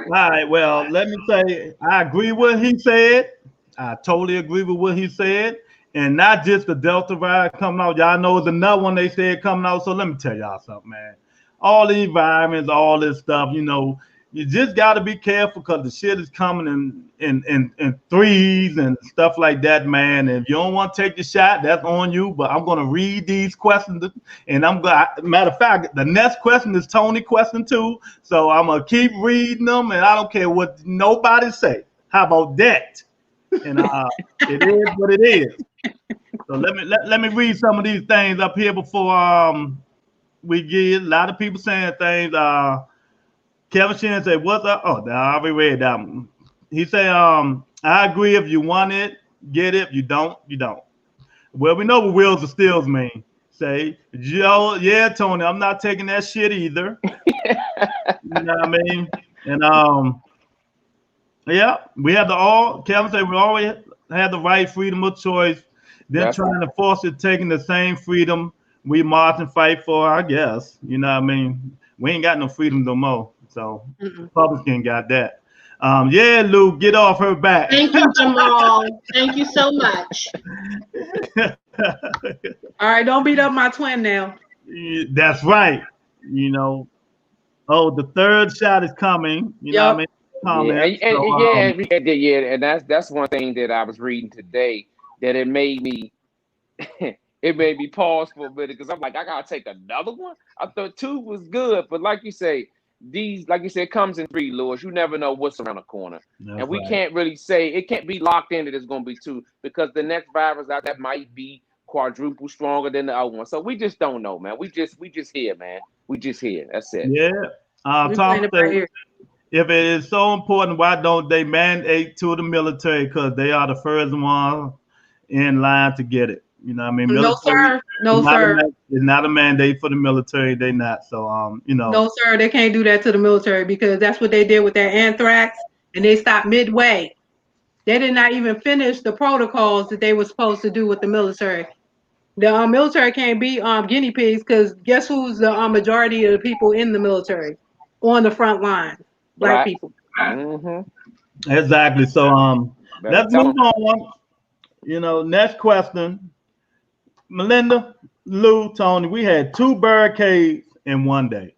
All right, well, let me say I agree with what he said. I totally agree with what he said. And not just the Delta virus coming out. Y'all know there's another one they said coming out. So let me tell y'all something, man. All the environments, all this stuff, you just got to be careful because the shit is coming in threes and stuff like that, man. And if you don't want to take the shot, that's on you. But I'm going to read these questions, and matter of fact, the next question is Tony question too. So I'm going to keep reading them, and I don't care what nobody say. How about that? And it is what it is. So let me read some of these things up here before we get a lot of people saying things. Kevin Shin said, "What's up?" Oh, I already read that one. He said, "I agree. If you want it, get it. If you don't, you don't." Well, we know what wheels of steels mean. Say, Joe, yeah, Tony, I'm not taking that shit either. You know what I mean? And yeah, we have Kevin said we always had the right freedom of choice. Then trying to force it, taking the same freedom we march and fight for, I guess. You know what I mean? We ain't got no freedom no more. So Republican got that. Yeah, Lou, get off her back. Thank you, Jamal. Thank you so much. All right, don't beat up my twin now. That's right. Oh, the third shot is coming. You know what I mean? And that's one thing that I was reading today that it made me pause for a minute because I'm like, I gotta take another one. I thought 2 was good, but like you say, it comes in 3, Lewis. You never know what's around the corner, and we can't really say it can't be locked in that it's gonna be 2 because the next virus out that might be quadruple stronger than the other one. So we just don't know, man. We just here, man. We just here. That's it. Yeah. Tom said, if it is so important, why don't they mandate to the military? Because they are the first one in line to get it. You know what I mean? Military, no, sir. It's not a mandate for the military. They not. So, No, sir. They can't do that to the military because that's what they did with their anthrax, and they stopped midway. They did not even finish the protocols that they were supposed to do with the military. The military can't be guinea pigs because guess who's the majority of the people in the military on the front line? Black people. Mm-hmm. Exactly. So let's move on. Next question. Melinda, Lou, Tony, we had 2 barricades in one day.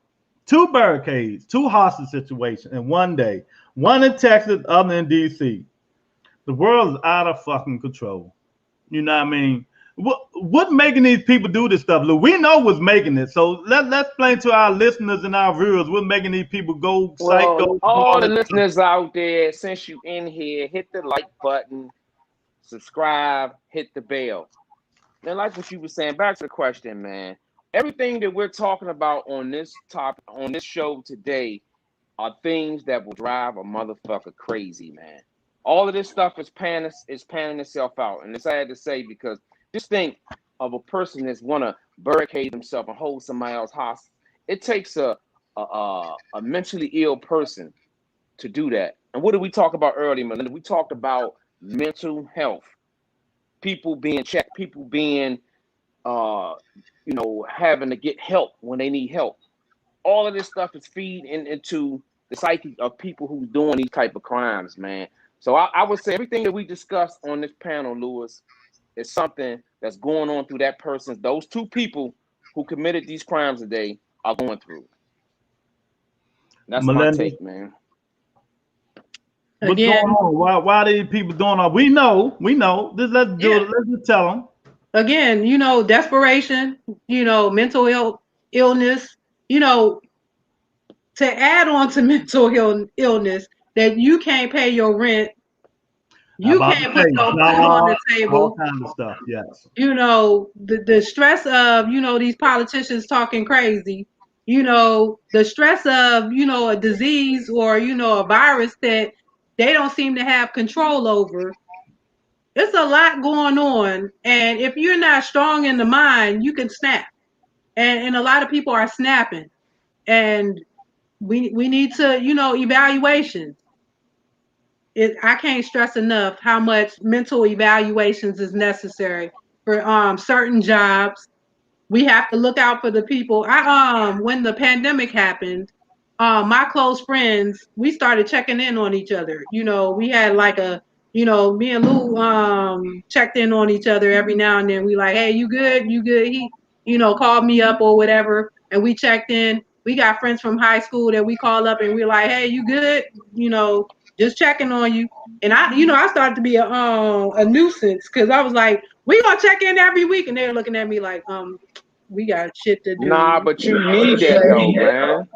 2 barricades, 2 hostage situations in one day. One in Texas, other in DC. The world is out of fucking control. You know what I mean? What making these people do this stuff, Lou? We know what's making it. So let's explain to our listeners and our viewers what's making these people go psycho. All the listeners out there, since you in here, hit the like button, subscribe, hit the bell. Then, like what you were saying, back to the question, man. Everything that we're talking about on this topic, on this show today, are things that will drive a motherfucker crazy, man. All of this stuff is panning itself out, and it's sad to say because just think of a person that's want to barricade himself and hold somebody else hostage. It takes a mentally ill person to do that. And what did we talk about earlier, Melinda? We talked about mental health. People being checked, people being, having to get help when they need help. All of this stuff is feeding into the psyche of people who's doing these type of crimes, man. So I would say everything that we discussed on this panel, Lewis, is something that's going on through that person's. Those 2 people who committed these crimes today are going through. That's Melinda, my take, man. What's going on? Why are these people doing all? We know. Let's do it. Let's just tell them. Again, desperation, mental illness, to add on to mental illness that you can't pay your rent. You can't put no food on the table. All kinds of stuff, yes. The stress of, these politicians talking crazy. The stress of, a disease or, a virus that they don't seem to have control over. It's a lot going on. And if you're not strong in the mind, you can snap. and a lot of people are snapping, and we need to, evaluations. I can't stress enough how much mental evaluations is necessary for certain jobs. We have to look out for the people. When the pandemic happened, my close friends, we started checking in on each other. We had like me and Lou checked in on each other every now and then. We like, hey, you good? You good? He, called me up or whatever, and we checked in. We got friends from high school that we call up and we're like, hey, you good? Just checking on you. And I started to be a nuisance because I was like, we gonna check in every week, and they're looking at me like, we got shit to Nah, do. but you need that though, man.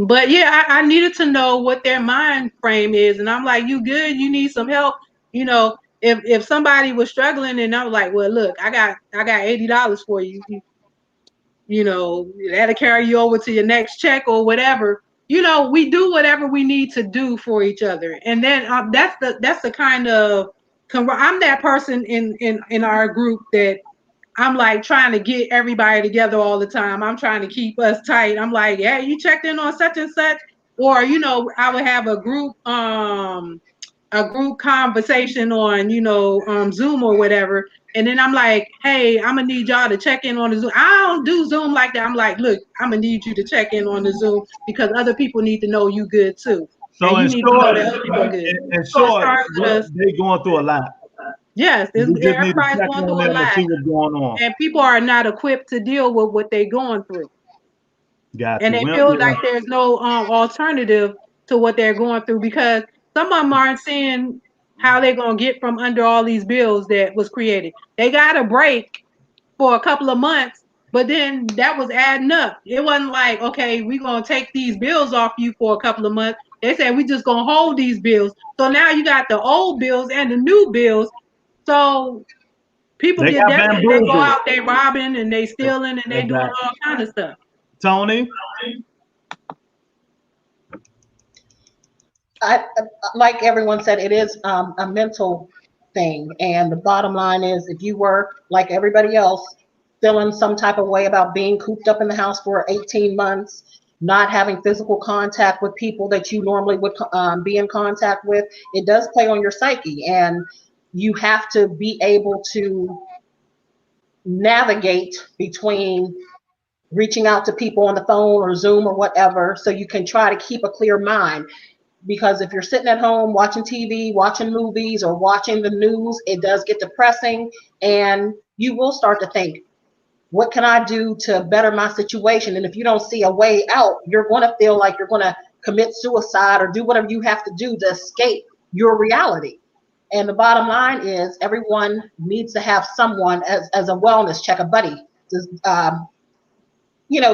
But yeah, I needed to know what their mind frame is, and I'm like, you good? You need some help? If somebody was struggling, and I was like, well, look, I got $80 for you. That'll carry you over to your next check or whatever. We do whatever we need to do for each other, and then that's the kind of I'm that person in our group that I'm like trying to get everybody together all the time. I'm trying to keep us tight. I'm like, yeah, you checked in on such and such, or I would have a group conversation on Zoom or whatever, and then I'm like, hey, I'm gonna need y'all to check in on the Zoom. I don't do Zoom like that. I'm like, look, I'm gonna need you to check in on the Zoom because other people need to know you good too, So and you in need to know short, that other people are good. in So it short, starts with us. they going through a lot. Yes, We just need to everybody's check going on through a them and lot, see what's going on. and people are not equipped to deal with what they're going through, Got and you. they Well, feel yeah. like there's no alternative to what they're going through because some of them aren't seeing how they're going to get from under all these bills that was created. They got a break for a couple of months, but then that was adding up. It wasn't like, okay, we're going to take these bills off you for a couple of months. They said we just going to hold these bills. So now you got the old bills and the new bills. So people They get got desperate. They go bamboozled. out, they robbing and they stealing and they doing Exactly. all kind of stuff. Tony, I like everyone said, it is a mental thing, and the bottom line is, if you were like everybody else, feeling some type of way about being cooped up in the house for 18 months, not having physical contact with people that you normally would be in contact with, it does play on your psyche, and you have to be able to navigate between reaching out to people on the phone or Zoom or whatever, so you can try to keep a clear mind. Because if you're sitting at home watching TV, watching movies, or watching the news, it does get depressing, and you will start to think, what can I do to better my situation? And if you don't see a way out, you're going to feel like you're going to commit suicide or do whatever you have to do to escape your reality. And the bottom line is, everyone needs to have someone as a wellness check, a buddy, to,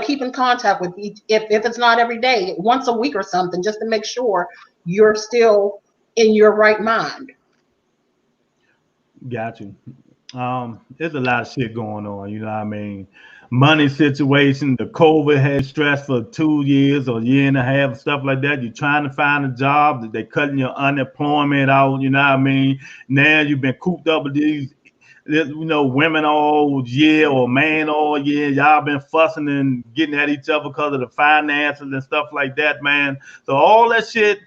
keep in contact with each, if it's not every day, once a week or something, just to make sure you're still in your right mind. got you. There's a lot of shit going on. You know what I mean? Money situation. The COVID had stress for 2 years or a year and a half, stuff like that. You're trying to find a job. They're cutting your unemployment out. You know what I mean? Now you've been cooped up with these women all year or man all year. Y'all been fussing and getting at each other because of the finances and stuff like that, man. So all that shit,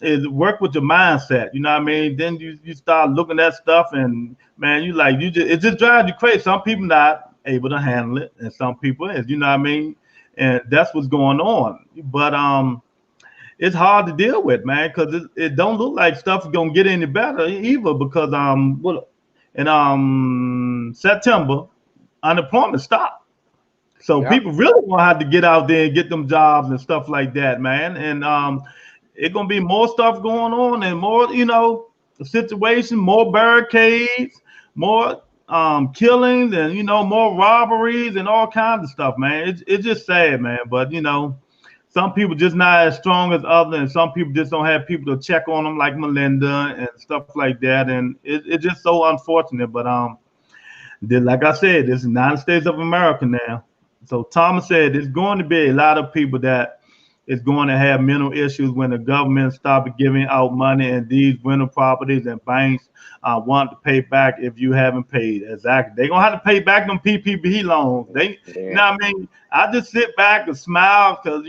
is work with your mindset. You know what I mean? Then you start looking at stuff and man, it just drives you crazy. Some people not able to handle it, and some people is. You know what I mean? And that's what's going on. But it's hard to deal with, man, because it don't look like stuff is gonna get any better either. Because in September, unemployment stopped. So Yep. people really gonna have to get out there and get them jobs and stuff like that, man. And it's gonna be more stuff going on and more, situation, more barricades, more killings, and more robberies and all kinds of stuff, man. It's just sad, man. But some people just not as strong as others, and some people just don't have people to check on them like Melinda and stuff like that. And it's just so unfortunate. But like I said, this is the United States of America now. So Thomas said there's going to be a lot of people that is going to have mental issues when the government stops giving out money and these rental properties and banks want to pay back if you haven't paid. Exactly. They're going to have to pay back them PPP loans. You know Yeah. what I mean? I just sit back and smile because,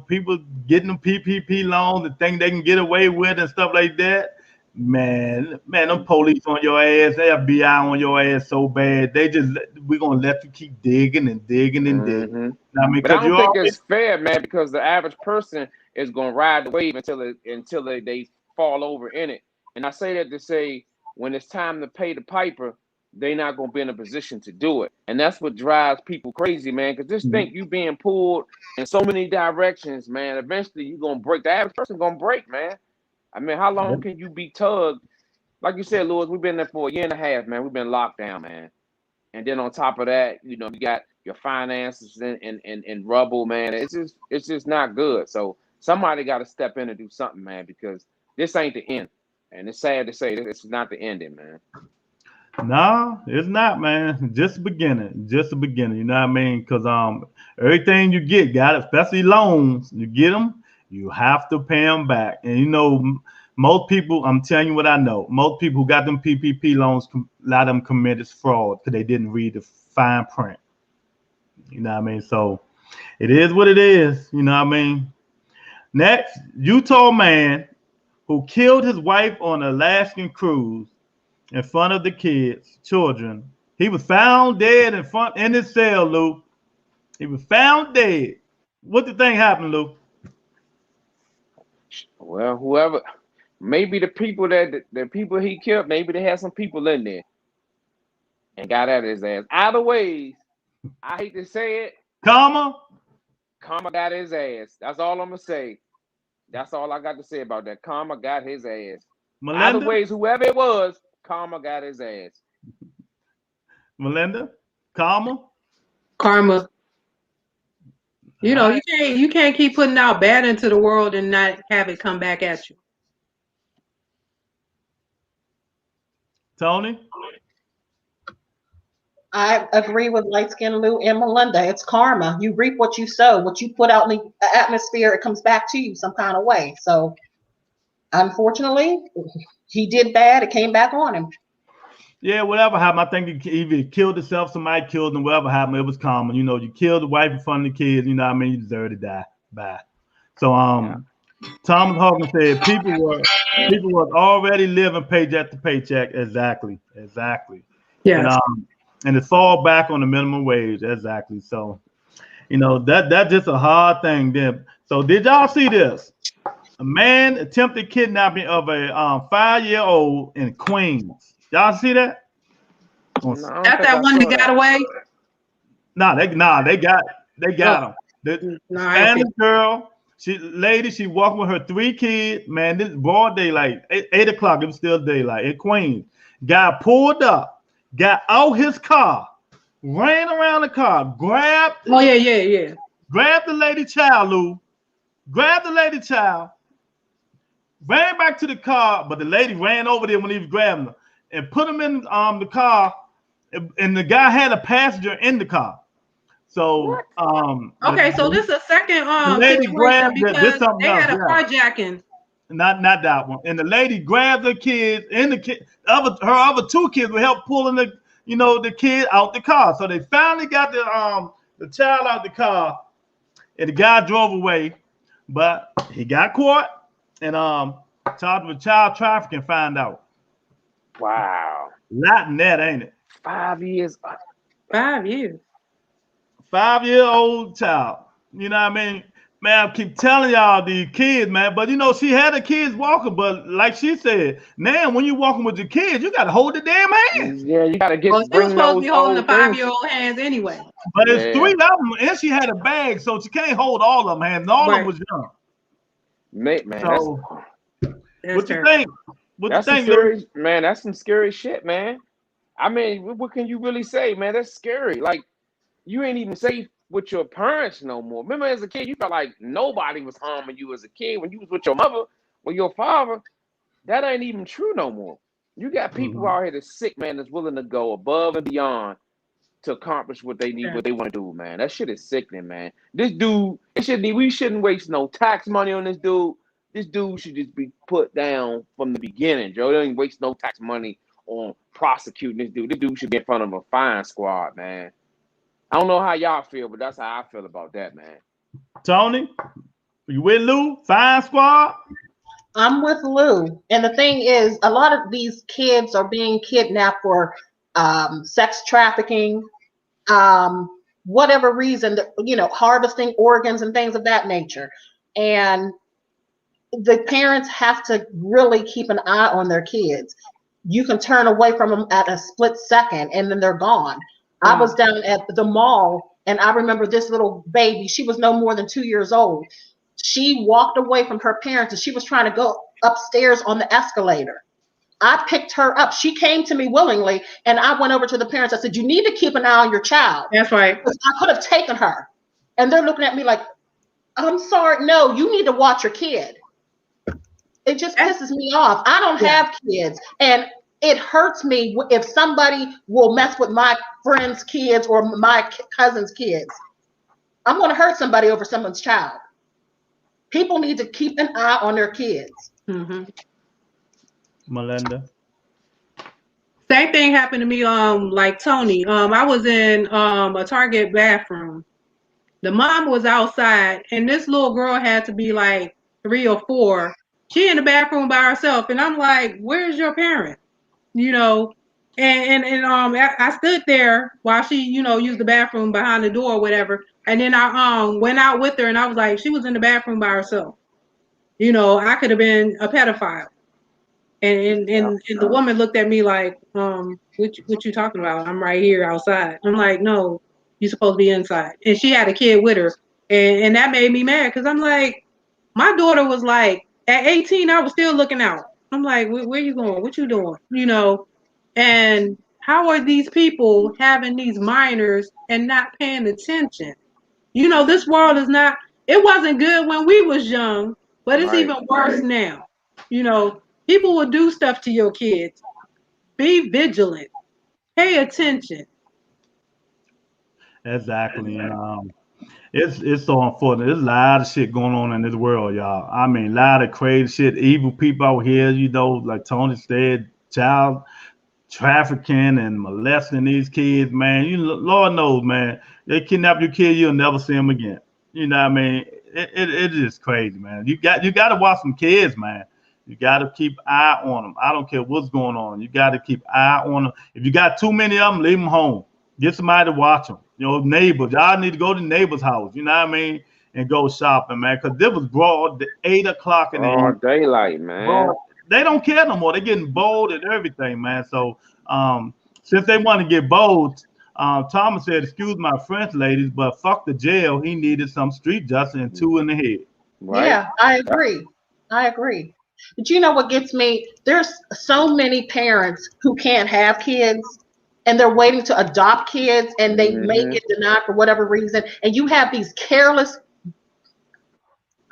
people getting them PPP loans and think they can get away with and stuff like that. Man, them police on your ass, FBI on your ass so bad. We're gonna let you keep digging and digging and digging. Hmm. I mean, But I because don't you think always it's fair, man, because the average person is gonna ride the wave until they fall over in it. And I say that to say when it's time to pay the piper, they're not gonna be in a position to do it. And that's what drives people crazy, man. Because just think you being pulled in so many directions, man. Eventually you're gonna break. The average person gonna break, man. I mean, how long can you be tugged? Like you said, Lewis, we've been there for a year and a half, man. We've been locked down, man. And then on top of that, you got your finances in rubble, man. It's just not good. So somebody got to step in and do something, man, because this ain't the end. And it's sad to say this is not the ending, man. no, it's not, man. Just the beginning. Just the beginning. You know what I mean? Because everything you get, got especially loans, you get them, you have to pay them back. And most people, I'm telling you what I know. Most people who got them PPP loans, a lot of them committed fraud because they didn't read the fine print. You know what I mean? So it is what it is. You know what I mean? Next, Utah man who killed his wife on an Alaskan cruise in front of the children. He was found dead in his cell, Lou. He was found dead. What the thing happened, Lou? Well, whoever, maybe the people he killed, maybe they had some people in there and got at his ass. Either ways, I hate to say it, Karma? Karma got his ass. That's all I'm gonna say. That's all I got to say about that. Karma got his ass. Either Melinda? ways, whoever it was, Karma got his ass. Melinda? Karma? Karma. All right. You can't keep putting out bad into the world and not have it come back at you. Tony? I agree with Light Skin Lou and Melinda. It's karma. You reap what you sow. What you put out in the atmosphere, it comes back to you some kind of way. So, unfortunately, he did bad. It came back on him. Yeah, whatever happened, I think he either killed himself, somebody killed him, whatever happened, it was common. You killed the wife in front of the kids, you know what I mean? You deserve to die. Bye. So Yeah. Thomas Hawkins said people were already living paycheck to paycheck. Exactly. And Yes. and it fall back on the minimum wage. Exactly. So, that's just a hard thing then. So did y'all see this? A man attempted kidnapping of a 5-year-old in Queens. Y'all see that? No, I don't That's think that I one saw that got that. away. They got him. The No, I ain't Spanish girl, she walking with her 3 kids. Man, this broad daylight, 8 o'clock. It was still daylight in Queens. Guy pulled up, got out his car, ran around the car, grabbed Oh yeah. grabbed the lady child, Lou, grabbed the lady child, ran back to the car, but the lady ran over there when he was grabbing her and put him in the car, and the guy had a passenger in the car. So What? Okay, so this is a second the lady situation grabbed this because something they else, had a yeah. carjacking. Not that one. And the lady grabbed the kids and her other 2 kids would help pulling the kid out the car. So they finally got the child out the car, and the guy drove away, but he got caught and charged with child trafficking. Found out. Wow. Lot in that, ain't it? 5 years. 5 years. 5-year-old child. You know what I mean? Man, I keep telling y'all these kids, man. But she had the kids walking. But like she said, now when you walking with your kids, you gotta hold the damn hands. Yeah, you gotta Well, she was bring supposed to those be holding the old things. 5-year-old hands anyway. But it's 3 Yeah. of them, and she had a bag, so she can't hold all of them hands. And all of them Right. was young. Man, So That's what you terrible. think? What you that's some think, Lou? serious, man. That's some scary shit, man. I mean, what can you really say, man? That's scary. Like, you ain't even safe with your parents no more. Remember, as a kid, you felt like nobody was harming you as a kid when you was with your mother or your father. That ain't even true no more. You got people Mhm. out here that's sick, man, that's willing to go above and beyond to accomplish what they need, what they want to do, man. That shit is sickening, man. This dude, we shouldn't waste no tax money on this dude. This dude should just be put down from the beginning, Joe. They don't waste no tax money on prosecuting this dude. This dude should be in front of a fine squad, man. I don't know how y'all feel, but that's how I feel about that, man. Tony, you with Lou? Fine squad? I'm with Lou. And the thing is, a lot of these kids are being kidnapped for sex trafficking, whatever reason, harvesting organs and things of that nature. And the parents have to really keep an eye on their kids. You can turn away from them at a split second and then they're gone. I was down at the mall and I remember this little baby. She was no more than 2 years old. She walked away from her parents and she was trying to go upstairs on the escalator. I picked her up. She came to me willingly and I went over to the parents. I said, you need to keep an eye on your child. That's right. Because I could have taken her. And they're looking at me like, I'm sorry. No, you need to watch your kid. It just pisses me off. I don't have kids. And it hurts me if somebody will mess with my friend's kids or my cousin's kids. I'm going to hurt somebody over someone's child. People need to keep an eye on their kids. Mm-hmm. Melinda. Same thing happened to me, like Tony. I was in a Target bathroom. The mom was outside, and this little girl had to be like 3 or 4. She in the bathroom by herself, and I'm like, "Where's your parent?" And I stood there while she, used the bathroom behind the door or whatever. And then I went out with her, and I was like, she was in the bathroom by herself. I could have been a pedophile. And the woman looked at me like, what you talking about? I'm right here outside. I'm like, no, you're supposed to be inside. And she had a kid with her. And that made me mad because I'm like, my daughter was like, at 18, I was still looking out. I'm like, where you going? What you doing? And how are these people having these minors and not paying attention? This world is not, it wasn't good when we was young, but it's even worse now. People will do stuff to your kids. Be vigilant. Pay attention. Exactly. And it's so unfortunate. There's a lot of shit going on in this world, y'all. I mean, a lot of crazy shit. Evil people out here, like Tony said, child trafficking and molesting these kids, man. Lord knows, man. They kidnap your kid, you'll never see them again. You know what I mean? It is crazy, man. You got to watch some kids, man. You got to keep eye on them. I don't care what's going on. You got to keep eye on them. If you got too many of them, leave them home. Get somebody to watch them. Neighbors. Y'all need to go to the neighbor's house. You know what I mean? And go shopping, man. Because it was broad 8 o'clock in the evening. Daylight, man. Broad. They don't care no more. They're getting bold and everything, man. So since they want to get bold, Thomas said, excuse my French, ladies, but fuck the jail. He needed some street justice and 2 in the head. Right? Yeah, I agree. But you know what gets me? There's so many parents who can't have kids and they're waiting to adopt kids and they may get denied for whatever reason. And you have these careless,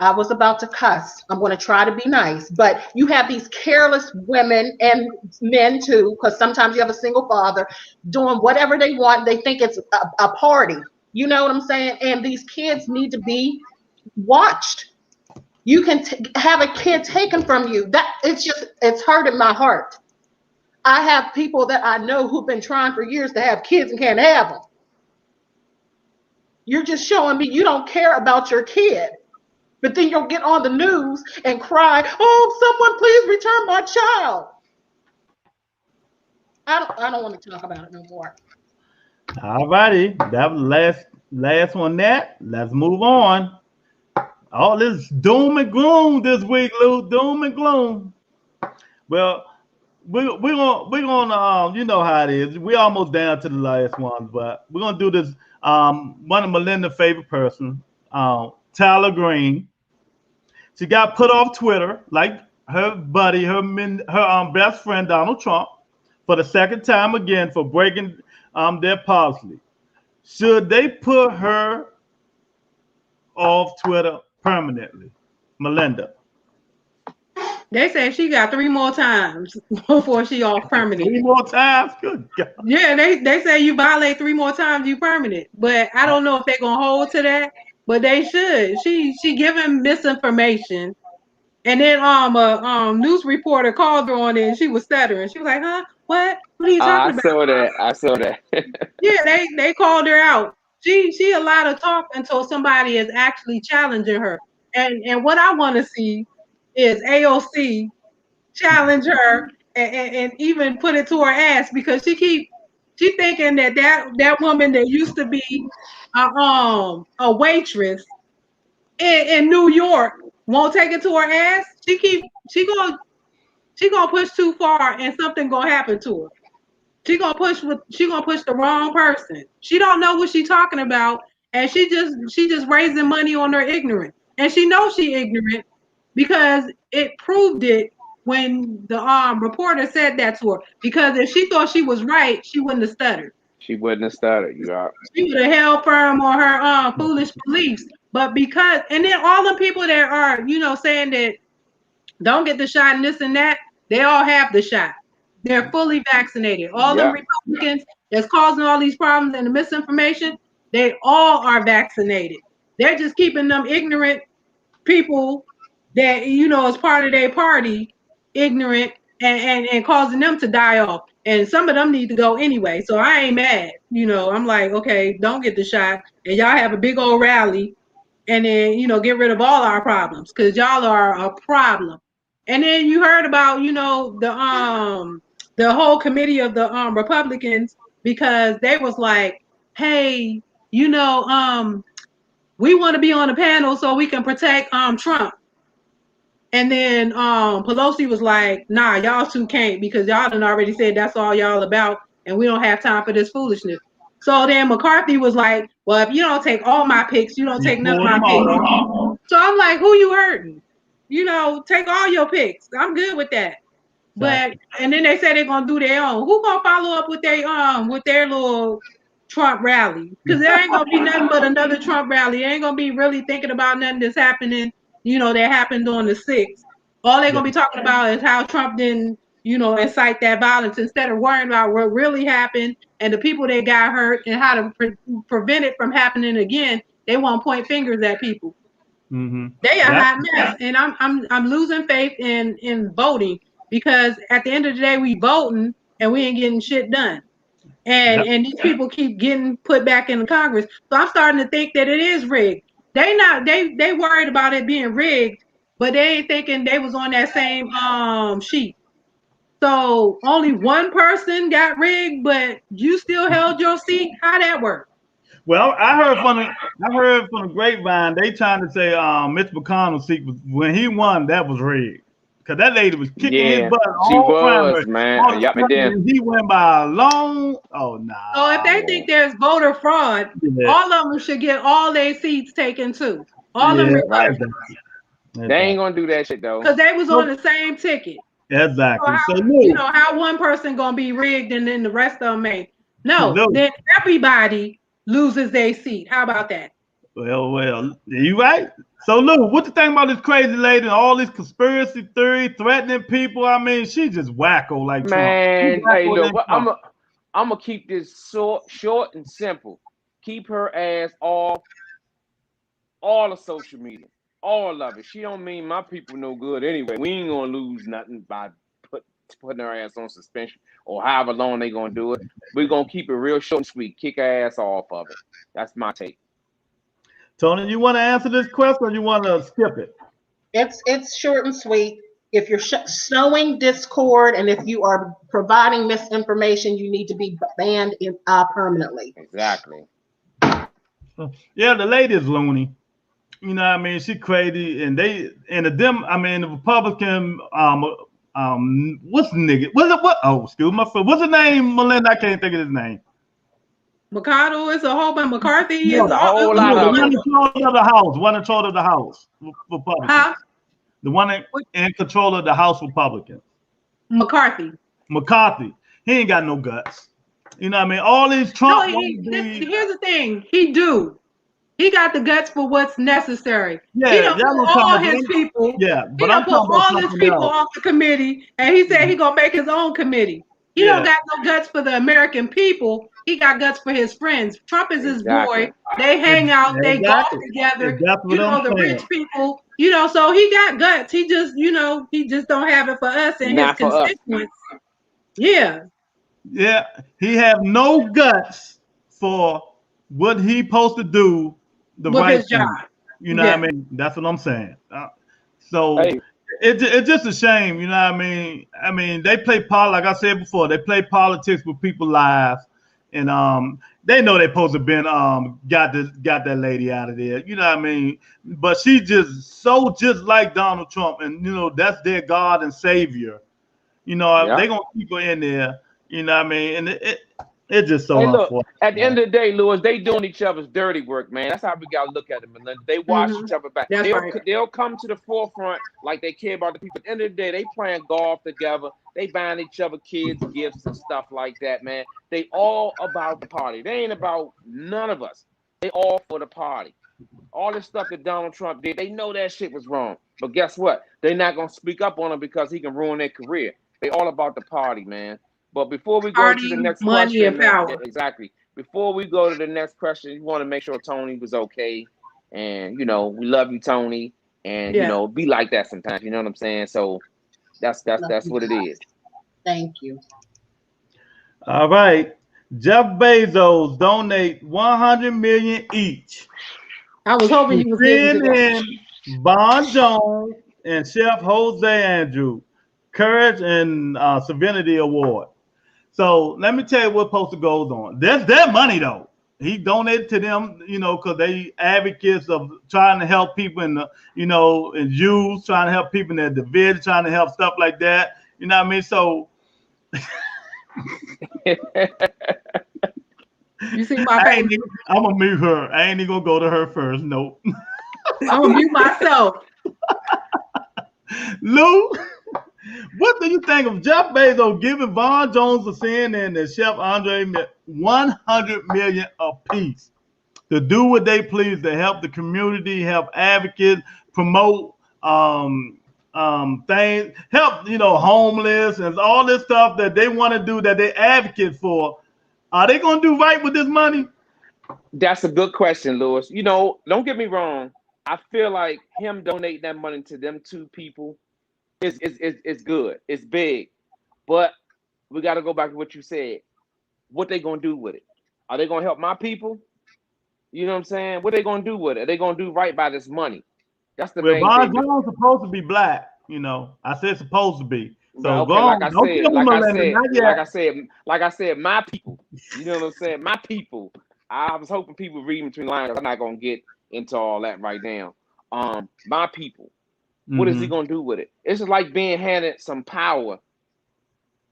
I was about to cuss. I'm going to try to be nice, but you have these careless women and men too, because sometimes you have a single father doing whatever they want. They think it's a party. You know what I'm saying? And these kids need to be watched. You can have a kid taken from you. It's hurting my heart. I have people that I know who've been trying for years to have kids and can't have them. You're just showing me you don't care about your kid. But then you'll get on the news and cry, oh, someone please return my child. I don't want to talk about it no more. All righty. That was the last one there. Let's move on. All this doom and gloom this week, Lou. Doom and gloom. Well, we're gonna you know how it is. We're almost down to the last one, but we're gonna do this. One of Melinda's favorite person, Tyler Green. She got put off Twitter like her buddy, her best friend Donald Trump, for the second time again for breaking their policy. Should they put her off Twitter permanently? Melinda. They said she got 3 more times before she off permanent. 3 more times? Good God. Yeah, they say you violate 3 more times, you permanent. But I don't know if they're gonna hold to that. But they should. She giving misinformation. And then a news reporter called her on it and she was stuttering. She was like, huh? What? What are you I talking about? saw that. I saw that. Yeah, they called her out. She allowed to talk until somebody is actually challenging her. And what I want to see is AOC challenge her and even put it to her ass because she thinking that woman that used to be a waitress in New York won't take it to her ass. She gonna push too far and something gonna happen to her. She gonna push the wrong person. She don't know what she talking about, and she just raising money on her ignorance. And she knows she ignorant because it proved it when the reporter said that to her. Because if she thought she was right, she wouldn't have stuttered. She wouldn't have started. You are. She would have held firm on her foolish beliefs. But because and then all the people that are, saying that don't get the shot and this and that, they all have the shot. They're fully vaccinated. All them Yeah. Republicans that's causing all these problems and the misinformation, they all are vaccinated. They're just keeping them ignorant people that, is part of their party ignorant and causing them to die off. And some of them need to go anyway. So I ain't mad. I'm like, okay, don't get the shot. And y'all have a big old rally and then, get rid of all our problems because y'all are a problem. And then you heard about, the whole committee of the Republicans because they was like, hey, we want to be on the panel so we can protect Trump. And then Pelosi was like, nah, y'all two can't because y'all done already said that's all y'all about and we don't have time for this foolishness. So then McCarthy was like, well, if you don't take all my picks, you don't take none of my picks. So I'm like, who you hurting? Take all your picks. I'm good with that. But and then they say they're gonna do their own. Who gonna follow up with their little Trump rally? Because there ain't gonna be nothing but another Trump rally. They ain't gonna be really thinking about nothing that's happening, that happened on the 6th. All they're gonna be talking about is how Trump didn't, incite that violence instead of worrying about what really happened and the people that got hurt and how to prevent it from happening again. They want to point fingers at people. Mm-hmm. They are hot mess, and I'm losing faith in voting because at the end of the day we voting and we ain't getting shit done. And these people keep getting put back in the Congress. So I'm starting to think that it is rigged. They worried about it being rigged, but they ain't thinking they was on that same sheet. So only one person got rigged, but you still held your seat. How that work? Well, I heard from the grapevine they trying to say Mitch McConnell's seat was when he won that was rigged because that lady was kicking his butt she all was, primary. man. Yup, and then he went by a long. Oh no. Nah. So if they think there's voter fraud, all of them should get all their seats taken too. All them Republicans. They ain't gonna do that shit though. Because they was on the same ticket. Exactly. So how one person gonna be rigged and then the rest of them ain't? No, then everybody loses their seat. How about that? Well, you right. So Lou, what you think about this crazy lady and all these conspiracy theory threatening people? I mean, she just wacko like man. Trump. Hey, look, I'm gonna keep this short and simple. Keep her ass off all of social media. All of it. She don't mean my people no good anyway. We ain't gonna lose nothing by putting her ass on suspension or however long they gonna do it. We're gonna keep it real short and sweet. Kick her ass off of it. That's my take. Tony, you want to answer this question or you want to skip it? It's short and sweet. If you're sowing discord and if you are providing misinformation, you need to be banned permanently. Exactly. Yeah, the lady is loony. You know what I mean? She crazy, and the Republican, what's the nigga? What? Oh, excuse my foot. What's the name, Melinda? I can't think of his name. McConnell is a whole bunch. McCarthy is a whole lot of one in control of the House. One in control of the House Republicans. Huh? The one in control of the House Republicans. McCarthy. He ain't got no guts. You know what I mean? All these Trump. Here's the thing. He do. He got the guts for what's necessary. He Yeah, done that's put what I'm all talking his about. people. Yeah, He but done I'm put talking about all his something people else. off the committee, and he said he gonna make his own committee. He don't Yeah, got no guts for the American people. He got guts for his friends. Trump is his boy. Exactly. They hang out. They golf exactly. together. That's what I'm The rich saying. people. So he got guts. He just, he just don't have it for us and his Not for us. constituents. Yeah, Yeah, he have no guts for what he supposed to do, the with right his job. thing. You know what I Yeah. mean? That's what I'm saying. So Hey, it's just a shame. You know what I mean? I mean, they play like I said before, they play politics with people's lives, and they know they supposed to been got that lady out of there. You know what I mean? But she just like Donald Trump, and that's their God and Savior. yeah. They gonna keep her in there. You know what I mean? And it's just so Hey, look. unfortunate. At the Man. end of the day, Lewis, they doing each other's dirty work, man. That's how we gotta look at it, Melinda. They watch Hmm. each other back. That's They'll right. they'll come to the forefront like they care about the people. At the end of the day, they playing golf together. They buying each other kids gifts and stuff like that, man. They all about the party. They ain't about none of us. They all for the party. All this stuff that Donald Trump did, they know that shit was wrong. But guess what? They're not gonna speak up on him because he can ruin their career. They all about the party, man. But before we go to the Party, next money, and question, man, power. exactly. Before we go to the next question, you want to make sure Tony was okay, and we love you, Tony, and Yeah. be like that sometimes. You know what I'm saying? So that's that's Love that's you what it guys. is. Thank you. All right. Jeff Bezos donate 100 million each I was hoping to you was getting to that. CNN, Bon Jones, and Chef Jose Andrew Courage and Serenity Award. So let me tell you what supposed to goes on. That's their money though. He donated to them, because they advocates of trying to help people in the, in Jews, trying to help people in their division, trying to help stuff like that. You know what I mean? So You see my face? I'm gonna mute her. I ain't even gonna go to her first. Nope. I'm gonna mute myself. Lou, what do you think of Jeff Bezos giving Von Jones a CNN and Chef Andre 100 million apiece to do what they please to help the community, help advocates, promote things, help homeless and all this stuff that they want to do that they advocate for? Are they gonna do right with this money? That's a good question, Lewis. Don't get me wrong. I feel like him donating that money to them two people is good. It's big. But we got to go back to what you said. What they gonna do with it? Are they gonna help my people? You know what I'm saying? What they gonna do with it? Are they gonna do right by this money? That's the Well, main Von thing. Jones supposed to be black. I said supposed to be. So go Okay, like on. I Don't said, kill him, like I Melinda. said, Not like yet. I said, like I said, my people. You know what I'm saying? My people. I was hoping people read between the lines. I'm not gonna get into all that right now. My people. What is he gonna do with it? It's just like being handed some power.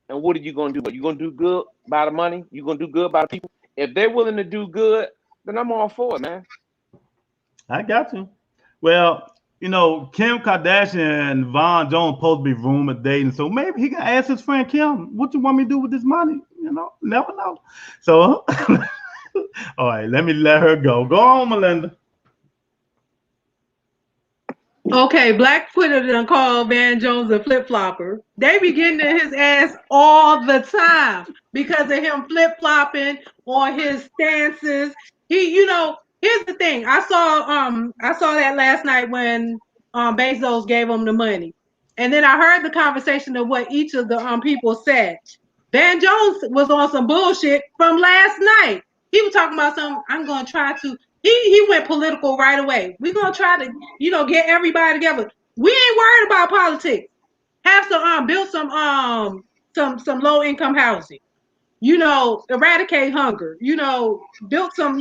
And what are you gonna do? Are you gonna do good by the money? You gonna do good by the people? If they're willing to do good, then I'm all for it, man. I got you. Well, Kim Kardashian and Von Jones supposed to be rumored dating, so maybe he can ask his friend Kim, "What you want me to do with this money?" Never know. So, all right, let her go. Go on, Melinda. Okay, Black Twitter done called Van Jones a flip flopper. They be getting in his ass all the time because of him flip flopping on his stances. Here's the thing. I saw that last night when Bezos gave him the money, and then I heard the conversation of what each of the people said. Van Jones was on some bullshit from last night. He was talking about something. I'm gonna try to. He went political right away. We're gonna try to get everybody together. We ain't worried about politics. Have some build some low income housing. Eradicate hunger. Build some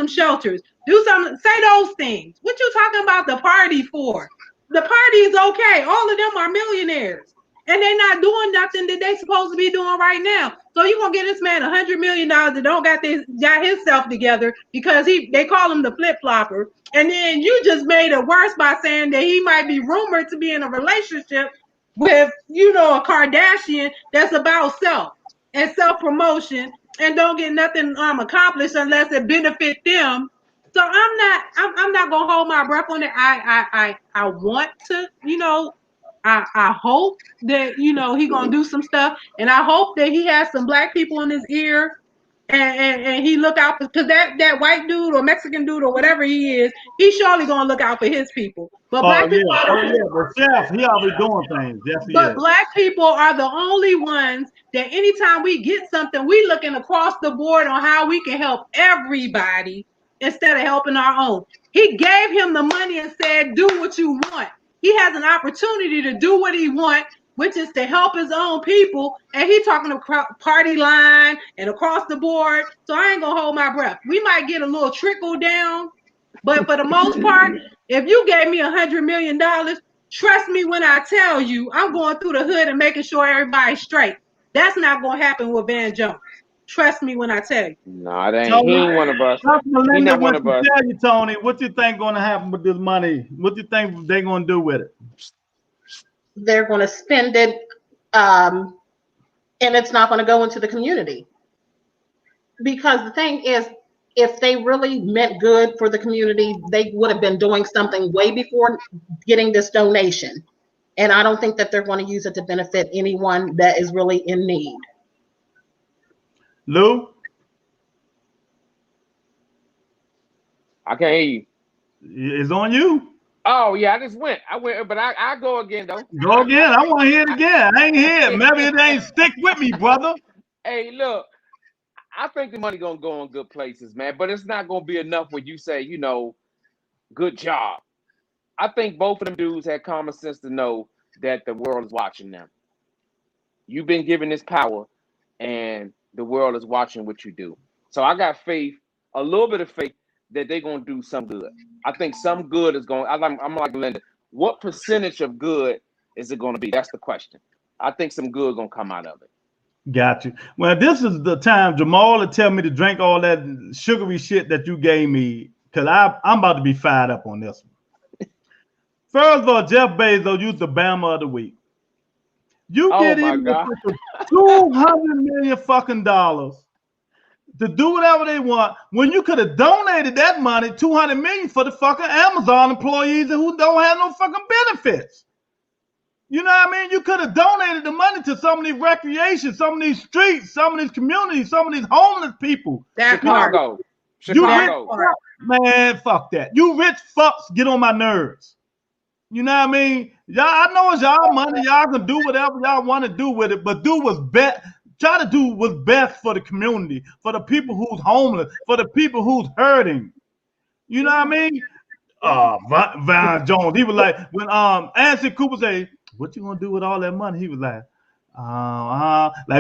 shelters. Say those things. What you talking about the party for? The party is okay. All of them are millionaires. And they're not doing nothing that they supposed to be doing right now. So you gonna get this man $100 million that don't got himself together because they call him the flip flopper, and then you just made it worse by saying that he might be rumored to be in a relationship with a Kardashian that's about self and self promotion and don't get nothing accomplished unless it benefit them. So I'm not gonna hold my breath on it. I want to, I hope that he gonna do some stuff, and I hope that he has some black people in his ear, and he look out for, because that white dude or Mexican dude or whatever he is, he's surely gonna look out for his people. But Oh black yeah, people oh yeah. But chef, he always doing things. Yes, he but is. black people are the only ones that anytime we get something, we looking across the board on how we can help everybody instead of helping our own. He gave him the money and said, do what you want. He has an opportunity to do what he wants, which is to help his own people. And he talking across party line and across the board. So I ain't gonna hold my breath. We might get a little trickle down, but for the most part, if you gave me $100 million, trust me when I tell you, I'm going through the hood and making sure everybody's straight. That's not going to happen with Van Jones. Trust me when I tell you. No, it ain't. He Tony, ain't one of us. Dr. He Melinda not one went of to us. tell you, Tony, what you think gonna happen with this money? What you think they gonna do with it? They're going to spend it, and it's not going to go into the community. Because the thing is, if they really meant good for the community, they would have been doing something way before getting this donation. And I don't think that they're going to use it to benefit anyone that is really in need. Lou, I can't hear you. it's on you. Oh yeah, I just went. I went, but I go again though. Go again. I want to hear it again. I ain't hear it. Maybe it ain't stick with me, brother. Hey, look, I think the money gonna go in good places, man. But it's not gonna be enough when you say, good job. I think both of them dudes had common sense to know that the world is watching them. You've been given this power, and the world is watching what you do. So I got faith, a little bit of faith, that they're gonna do some good. I think some good is going. I'm like Linda. What percentage of good is it going to be? That's the question. I think some good gonna come out of it. Got you. Well, this is the time Jamal to tell me to drink all that sugary shit that you gave me, because I'm about to be fired up on this one. First of all, Jeff Bezos used the Bama of the week. You Oh get my in with God. $200 million fucking dollars to do whatever they want when you could have donated that money, $200 million, for the fucking Amazon employees who don't have no fucking benefits. You know what I mean? You could have donated the money to some of these recreation, some of these streets, some of these communities, some of these homeless people. Chicago. You rich Chicago. fuck, man, fuck that. You rich fucks get on my nerves. You know what I mean? Y'all, I know it's y'all money. Y'all can do whatever y'all want to do with it, but do what's best. Try to do what's best for the community, for the people who's homeless, for the people who's hurting. You know what I mean? Van Jones, he was like, when Anderson Cooper said, "What you gonna do with all that money?" He was like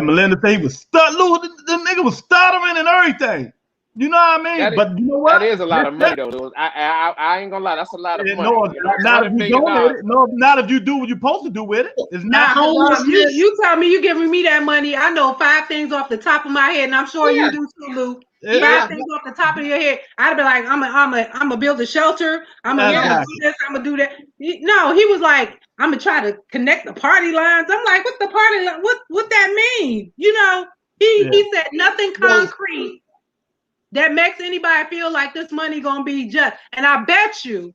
Melinda said, he was the nigga was stuttering and everything. You know what I mean? That is, But you know what? that is a lot of money though. I ain't gonna lie. That's a lot of money. No, not if you donate it. No, not if you do what you're supposed to do with it. It's not homelessness. You tell me you giving me that money. I know 5 things off the top of my head, and I'm sure you do too, Lou. 5 things off the top of your head. I'd be like, I'm gonna build a shelter. I'm gonna do this. I'm gonna do that. No, he was like, I'm gonna try to connect the party lines. I'm like, what's the party line? What that mean? He said nothing concrete that makes anybody feel like this money gonna be just. And I bet you,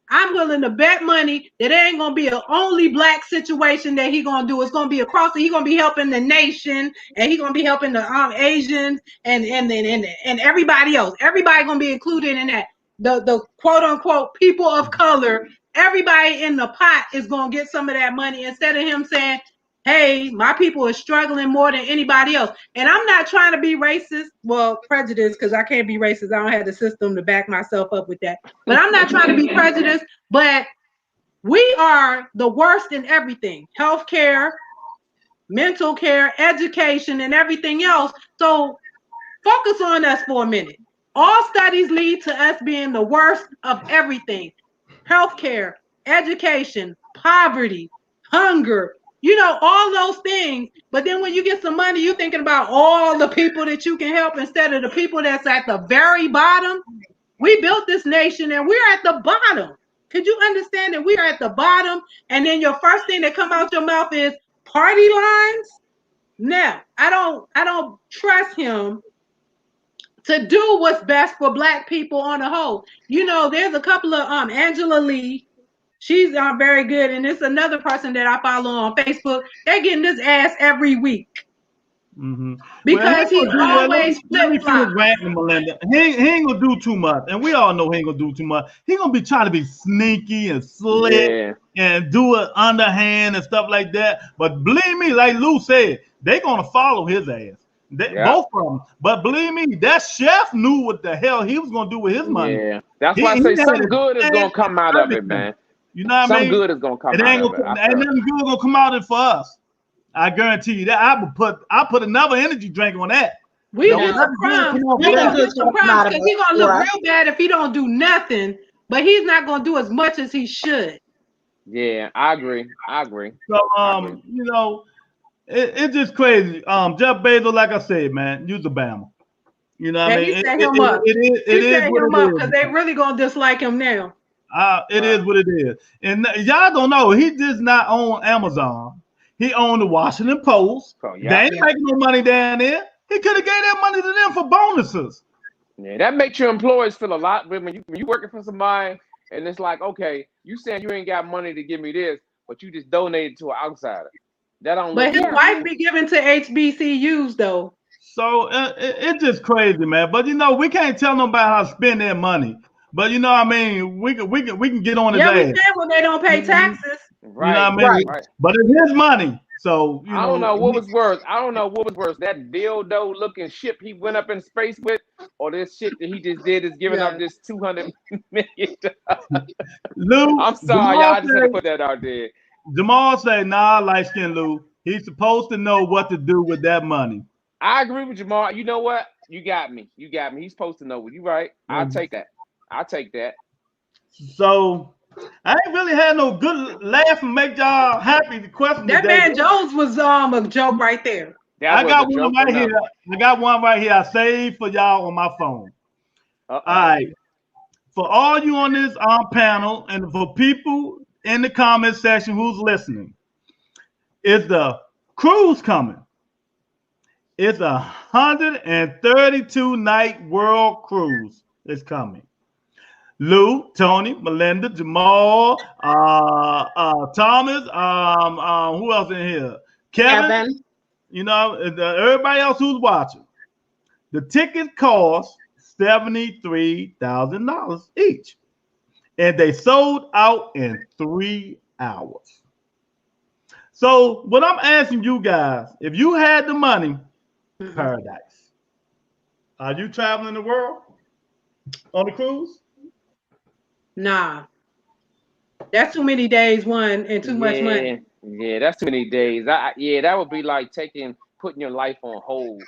I'm willing to bet money that it ain't gonna be an only black situation that he gonna do. It's gonna be across. He gonna be helping the nation, and he gonna be helping the Asians and everybody else. Everybody gonna be included in that. The quote unquote people of color. Everybody in the pot is gonna get some of that money instead of him saying, hey, my people are struggling more than anybody else. And I'm not trying to be racist, well, prejudiced, because I can't be racist. I don't have the system to back myself up with that. But I'm not trying to be prejudiced, but we are the worst in everything. Healthcare, mental care, education, and everything else. So focus on us for a minute. All studies lead to us being the worst of everything. Healthcare, education, poverty, hunger, all those things. But then when you get some money, you're thinking about all the people that you can help instead of the people that's at the very bottom. We built this nation and we're at the bottom. Could you understand that we are at the bottom? And then your first thing that come out your mouth is party lines? No, I don't trust him to do what's best for Black people on the whole. You know, there's a couple of Angela Lee. She's very good, and it's another person that I follow on Facebook. They're getting this ass every week Mm-hmm. Well, because he always let flip me flop. finish ranting, Melinda. He ain't gonna do too much, and we all know he ain't gonna do too much. He gonna be trying to be sneaky and slick Yeah. and do it underhand and stuff like that. But believe me, like Lou said, they gonna follow his ass. Yeah. Both of them. But believe me, that chef knew what the hell he was gonna do with his money. Yeah. That's why I say He had some his good is hands gonna come out of it, everything. man. You know what I Some mean? good is gonna come It out ain't of it. gonna, ain't nothing good gonna come out of it for us. I guarantee you that. I put another energy drink on that. We No, get some crumbs. nothing We good gonna come get some crumbs because he's gonna look real bad if he don't do nothing. But he's not gonna do as much as he should. Yeah, I agree. I agree. So I agree. you know, it's just crazy. Jeff Bezos, like I said, man, use a Bama. You know what I And mean? he set him up. It He is set what him it up is. because they really gonna dislike him now. It is what it is. And y'all don't know, he just not on Amazon. He owned the Washington Post. So, They ain't making no money down there. He could have gave that money to them for bonuses. Yeah, that makes your employees feel a lot. But when you working for somebody and it's like, okay, you saying you ain't got money to give me this, but you just donated to an outsider. That don't But look his good. wife be giving to HBCUs though. So it's just crazy, man. But you know, we can't tell nobody how to spend their money. But you know what I mean? We can get on his Yeah, we ass. can when they don't pay taxes. You know Right. what I mean? Right. But it's his money. So, you I don't know, know what was worse. I don't know what was worse. That dildo looking ship he went up in space with, or this shit that he just did is giving up this $200 million. Lou, I'm sorry, y'all. I just had to put that out there. Jamal say, nah, light skin Lou. He's supposed to know what to do with that money. I agree with Jamal. You know what? You got me. You got me. He's supposed to know. You right. I'll take that. I'll take that. So I ain't really had no good laugh and make y'all happy. The question That today. man Jones was a joke right there. I got one right here. I got one right here. I saved for y'all on my phone. All right. For all you on this panel and for people in the comment section who's listening, is the cruise coming? It's 132 night world cruise is coming. Lou, Tony, Melinda, Jamal, Thomas, who else in here? Kevin. You know, everybody else who's watching. The ticket cost $73,000 each, and they sold out in 3 hours. So, what I'm asking you guys, if you had the money, paradise, are you traveling the world on the cruise? Nah. That's too many days, one, and too much money. Yeah, that's too many days. That would be like putting your life on hold.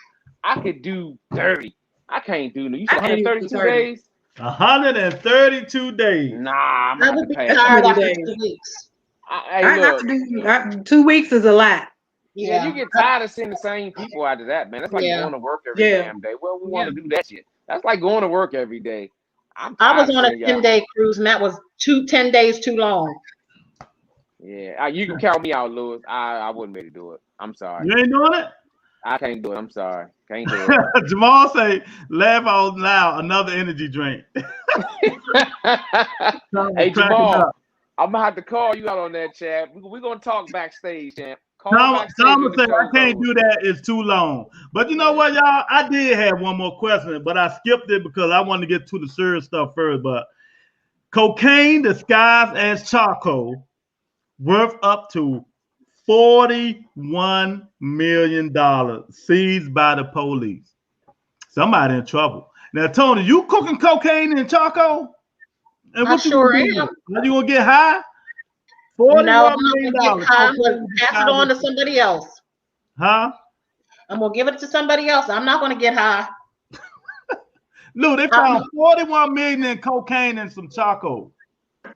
I could do 30. I can't do. You said 132 days? 132 days. Nah, I'm I would be tired after 2 weeks. I have to do 2 weeks is a lot. Yeah, you get tired of seeing the same people after that, man. That's like going to work every damn day. Well, we want to do that shit. That's like going to work every day. I was on a 10-day cruise, and that was 10 days too long. Yeah, you can count me out, Lewis. I wouldn't be able to do it. I'm sorry. You ain't doing it? I can't do it. I'm sorry. Can't do it. Jamal say, laugh out loud, another energy drink. Hey, Jamal, I'm going to have to call you out on that, Chad. We're going to talk backstage, champ. Thomas say, I can't do that. It's too long. But you know what, y'all? I did have one more question, but I skipped it because I wanted to get to the serious stuff first. But cocaine disguised as charcoal worth up to $41 million seized by the police. Somebody in trouble. Now, Tony, you cooking cocaine and charcoal? And what you gonna do? Are you gonna get high? $41 million. Pass it on to somebody else. Huh? I'm gonna give it to somebody else. I'm not gonna get high. Lou, they found 41 million in cocaine and some charcoal.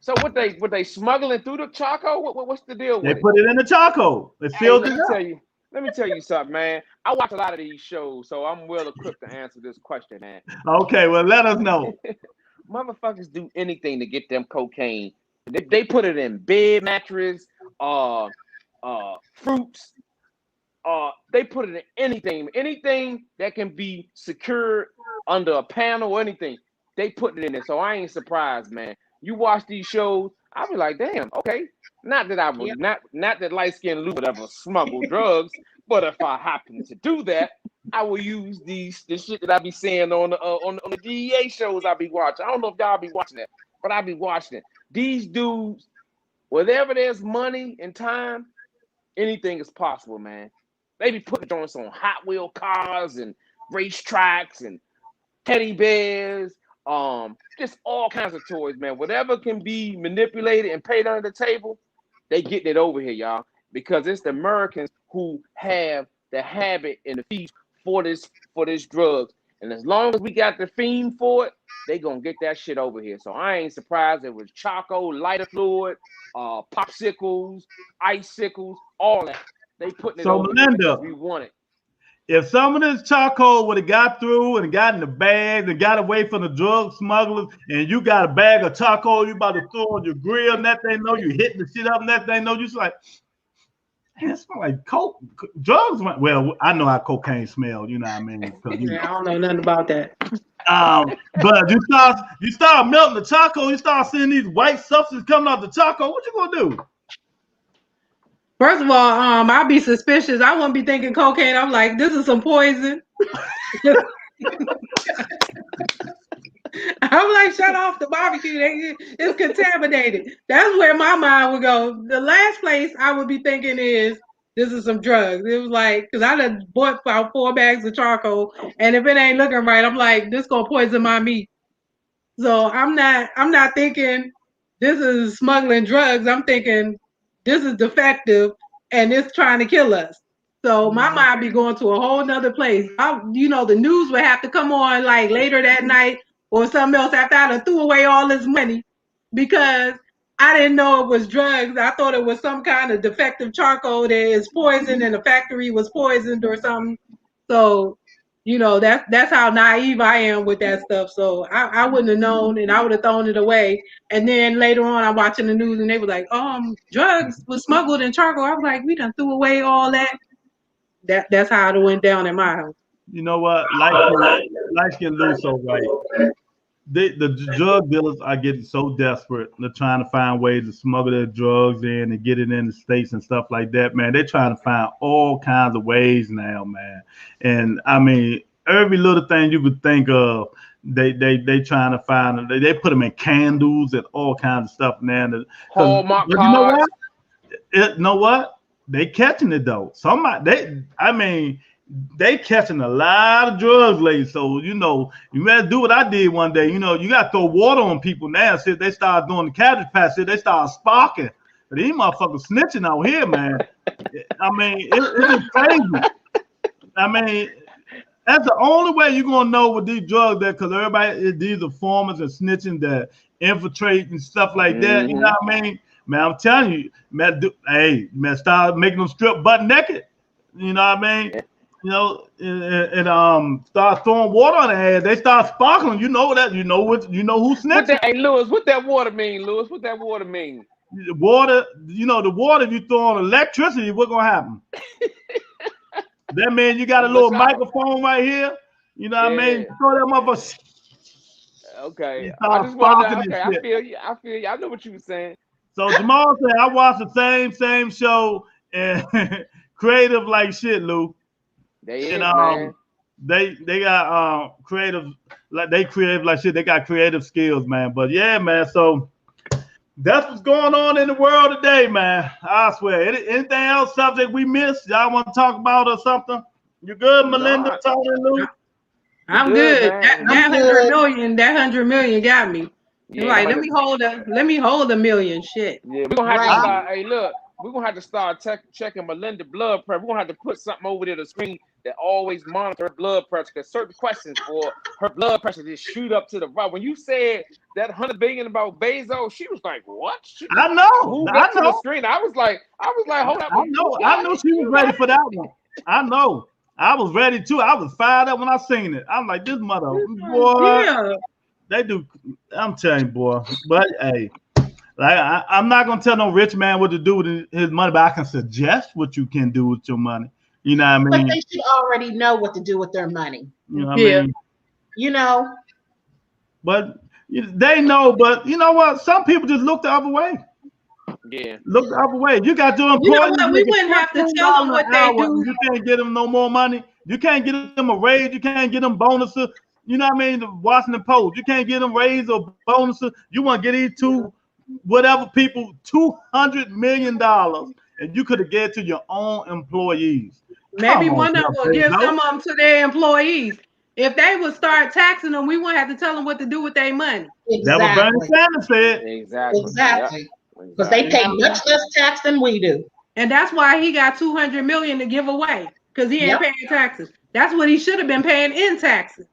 So what they smuggling through the charcoal? What's the deal with it? They put it in the charcoal. Let me tell you something, man. I watch a lot of these shows, so I'm well equipped to answer this question, man. Okay, well, let us know. Motherfuckers do anything to get them cocaine. They put it in bed mattress, fruits, They put it in anything that can be secured under a panel or anything. They put it in there, so I ain't surprised, man. You watch these shows, I'll be like, damn, okay. Not that I would not that light skinned Lou would ever smuggle drugs, but if I happen to do that, I will use this shit that I be seeing on the DEA shows I be watching. I don't know if y'all be watching that, but I be watching it. These dudes, wherever there's money and time, anything is possible, man. They be putting joints on Hot Wheel cars and racetracks and teddy bears, just all kinds of toys, man. Whatever can be manipulated and paid under the table, they getting it over here, y'all. Because it's the Americans who have the habit and the feast for this drugs. And as long as we got the fiend for it, they gonna get that shit over here. So I ain't surprised it was Choco, lighter fluid, popsicles, icicles, all that. They putting it over here because we want it. If some of this charcoal would have got through and got in the bag and got away from the drug smugglers, and you got a bag of charcoal you about to throw on your grill, and that thing know you hitting the shit up, and that thing know you just like, man, it smells like coke. Drugs. Well, I know how cocaine smells. You know what I mean? Yeah, I don't know nothing about that. But you start melting the charcoal, you start seeing these white substances coming out the charcoal. What you gonna do? First of all, I'll be suspicious. I won't be thinking cocaine. I'm like, this is some poison. I'm like, shut off the barbecue. It's contaminated. That's where my mind would go. The last place I would be thinking is, this is some drugs. It was like, because I done bought about 4 bags of charcoal, and if it ain't looking right, I'm like, this gonna poison my meat. So I'm not thinking this is smuggling drugs. I'm thinking this is defective and it's trying to kill us. So my mind be going to a whole nother place. The news would have to come on like later that night or something else after I threw away all this money because I didn't know it was drugs. I thought it was some kind of defective charcoal that is poisoned and the factory was poisoned or something. So, that's how naive I am with that stuff. So I wouldn't have known and I would have thrown it away. And then later on, I'm watching the news and they were like, drugs was smuggled in charcoal. I was like, we done threw away all that. That's how it went down in my house. You know what? Life can lose so right. The drug dealers are getting so desperate. They're trying to find ways to smuggle their drugs in and get it in the states and stuff like that, man. They're trying to find all kinds of ways now, man. And I mean, every little thing you could think of, they trying to find. They put them in candles and all kinds of stuff, man. Hallmark you know what? They catching it though. They catching a lot of drugs lately. So, you better do what I did one day. You got to throw water on people now. Since they start doing the cabbage patch, they start sparking. But these motherfuckers snitching out here, man. I mean, it's crazy. I mean, that's the only way you're going to know with these drugs that because these are formers and snitching that infiltrate and stuff like that. You know what I mean? Man, I'm telling you, man, start making them strip butt naked. You know what I mean? And start throwing water on their head. They start sparkling. You know that. You know who's snitching. Hey, Lewis, what that water mean, Lewis? What that water mean? The water, the water you throw on electricity, what's gonna happen? That means you got a little microphone right here. You know what I mean? Throw that motherfucker. Okay. I just wanted to, I feel you. I know what you were saying. So Jamal said I watched the same show and creative like shit, Lou. They got creative like shit. They got creative skills, man. But yeah, man. So that's what's going on in the world today, man. I swear. Anything else subject we missed? Y'all want to talk about or something? You good, Melinda? Lou? I'm good. That 100 million got me. Yeah, like let me hold a million. Shit. Yeah, we're gonna have to start. Hey, look, we're gonna have to start checking Melinda blood pressure. We're gonna have to put something over there to the screen that always monitor her blood pressure. Because certain questions for her blood pressure just shoot up to the right. When you said that 100 billion about Bezos, she was like, "What?" I know. I know. To the screen. I was like, hold up. I know she was ready for that one. I know. I was ready too. I was fired up when I seen it. I'm like, this mother boy. Yeah. They do. I'm telling you, boy. But hey, like I'm not gonna tell no rich man what to do with his money, but I can suggest what you can do with your money. You know what I But mean? they should already know what to do with their money. You know what Yeah. I mean? You know, But they know. But you know what? Some people just look the other way. Yeah. Look the other way. You got your You know employees what? We making wouldn't have to tell them $15 what an they hour, do. and you can't get them no more money. You can't get them a raise. You can't get them bonuses. You know what I mean? The Washington Post. You can't get them raise or bonuses. You want to get these two, whatever people, $200 million, and you could have gave it to your own employees. Maybe Come on, one of them Jeff will give Bezos. some of them to their employees. If they would start taxing them, we wouldn't have to tell them what to do with their money. That what Bernie exactly. Sanders said. Exactly. Exactly. Yep. Because they Exactly. pay much less tax than we do. And that's why he got 200 million to give away, because he ain't Yep. paying taxes. That's what he should have been paying in taxes.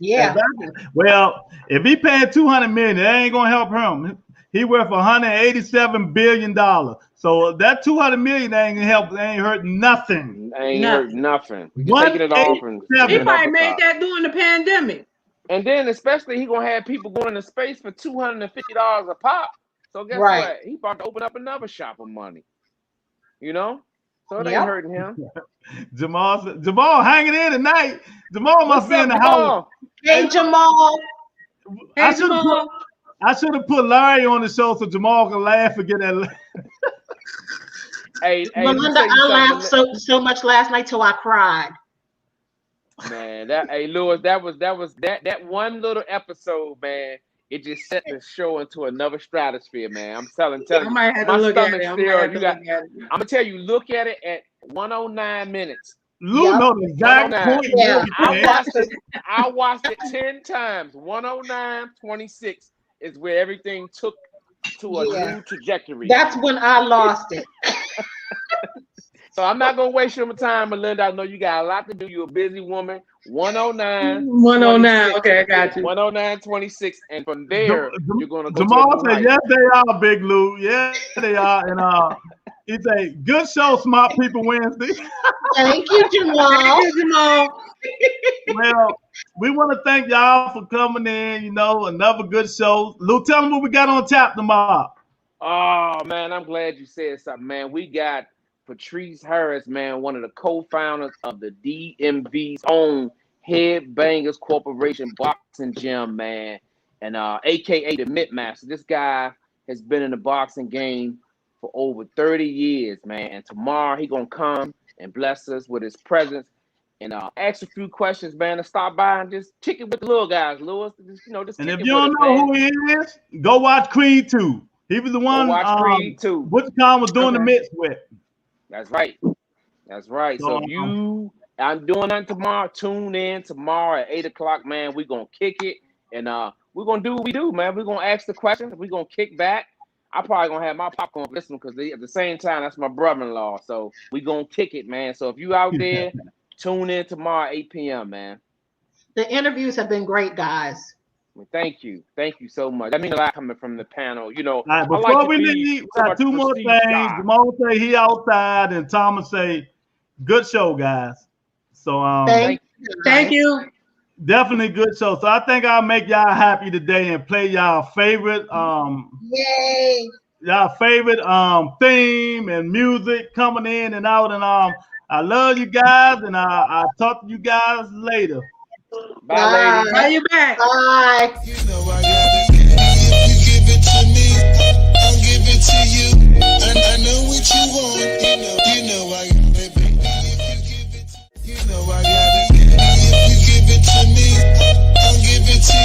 Yeah. Exactly. Well, if he paying 200 million, that ain't gonna help him. He worth 187 billion dollars. So that 200 million ain't gonna help. They ain't hurt nothing. Ain't hurt nothing. We taking it off and He probably made that during the pandemic. And then especially he gonna have people going into space for $250 a pop. So guess Right. what? He about to open up another shop of money. You know? So it ain't Yep. hurting him. Jamal hanging in tonight. Jamal must What's be up, in the house. Jamal? Hey, Jamal. Hey, Jamal. I should have put Larry on the show so Jamal can laugh and get that. Hey, Melinda, I laughed so much last night till I cried. Man, Lewis, that one little episode, man. It just set the show into another stratosphere, man. I'm telling I you, might have to my look at stomach it. still. I'm gonna tell you, look at it at 109 minutes. Lou know the exact 109. point. Yeah. I watched it 10 times. 109.26 is where everything took to a new trajectory. That's when I lost it. So I'm not gonna waste your time, Melinda. I know you got a lot to do. You're a busy woman. 109. 109. Okay, I got you. 109.26, and from there you're gonna go. Jamal said, "Yes, they are, Big Lou. Yes, they are." And he said, "Good show, smart people Wednesday." Thank you, Jamal. Thank you, Jamal. Well, we want to thank y'all for coming in. You know, another good show. Lou, tell them what we got on tap tomorrow. Oh man, I'm glad you said something, man. We got Patrice Harris, man, one of the co-founders of the DMV's own Headbangers Corporation boxing gym, man, and AKA the Midmaster. This guy has been in the boxing game for over 30 years, man. And tomorrow he gonna come and bless us with his presence and ask a few questions, man, to stop by and just kick it with the little guys, Lewis. Just And kick if it you with don't us, know man. who he is, go watch Creed 2. He was the one Creed 2. Butch Khan was doing the mix with. That's right. That's right. So if you I'm doing that tomorrow, tune in tomorrow at 8 o'clock, man. We're gonna kick it and we're gonna do what we do, man. We're gonna ask the questions, we're gonna kick back. I probably gonna have my popcorn listen because at the same time that's my brother-in-law. So we're gonna kick it, man. So if you out there, tune in tomorrow 8 p.m., man. The interviews have been great, guys. Thank you so much. That means a lot coming from the panel. All right, before we leave, we got two more things. Jamal say he outside, and Thomas say, "Good show, guys." So thank you. Definitely good show. So I think I'll make y'all happy today and play y'all favorite yay, y'all favorite theme and music coming in and out. And I love you guys, and I'll talk to you guys later. Bye, ladies. Bye, you back. Bye. You know I got it. If you give it to me, I'll give it to you. And I know what you want. You know I got it, baby. If you give it, you know I got it. If you give it to me, I'll give it to you.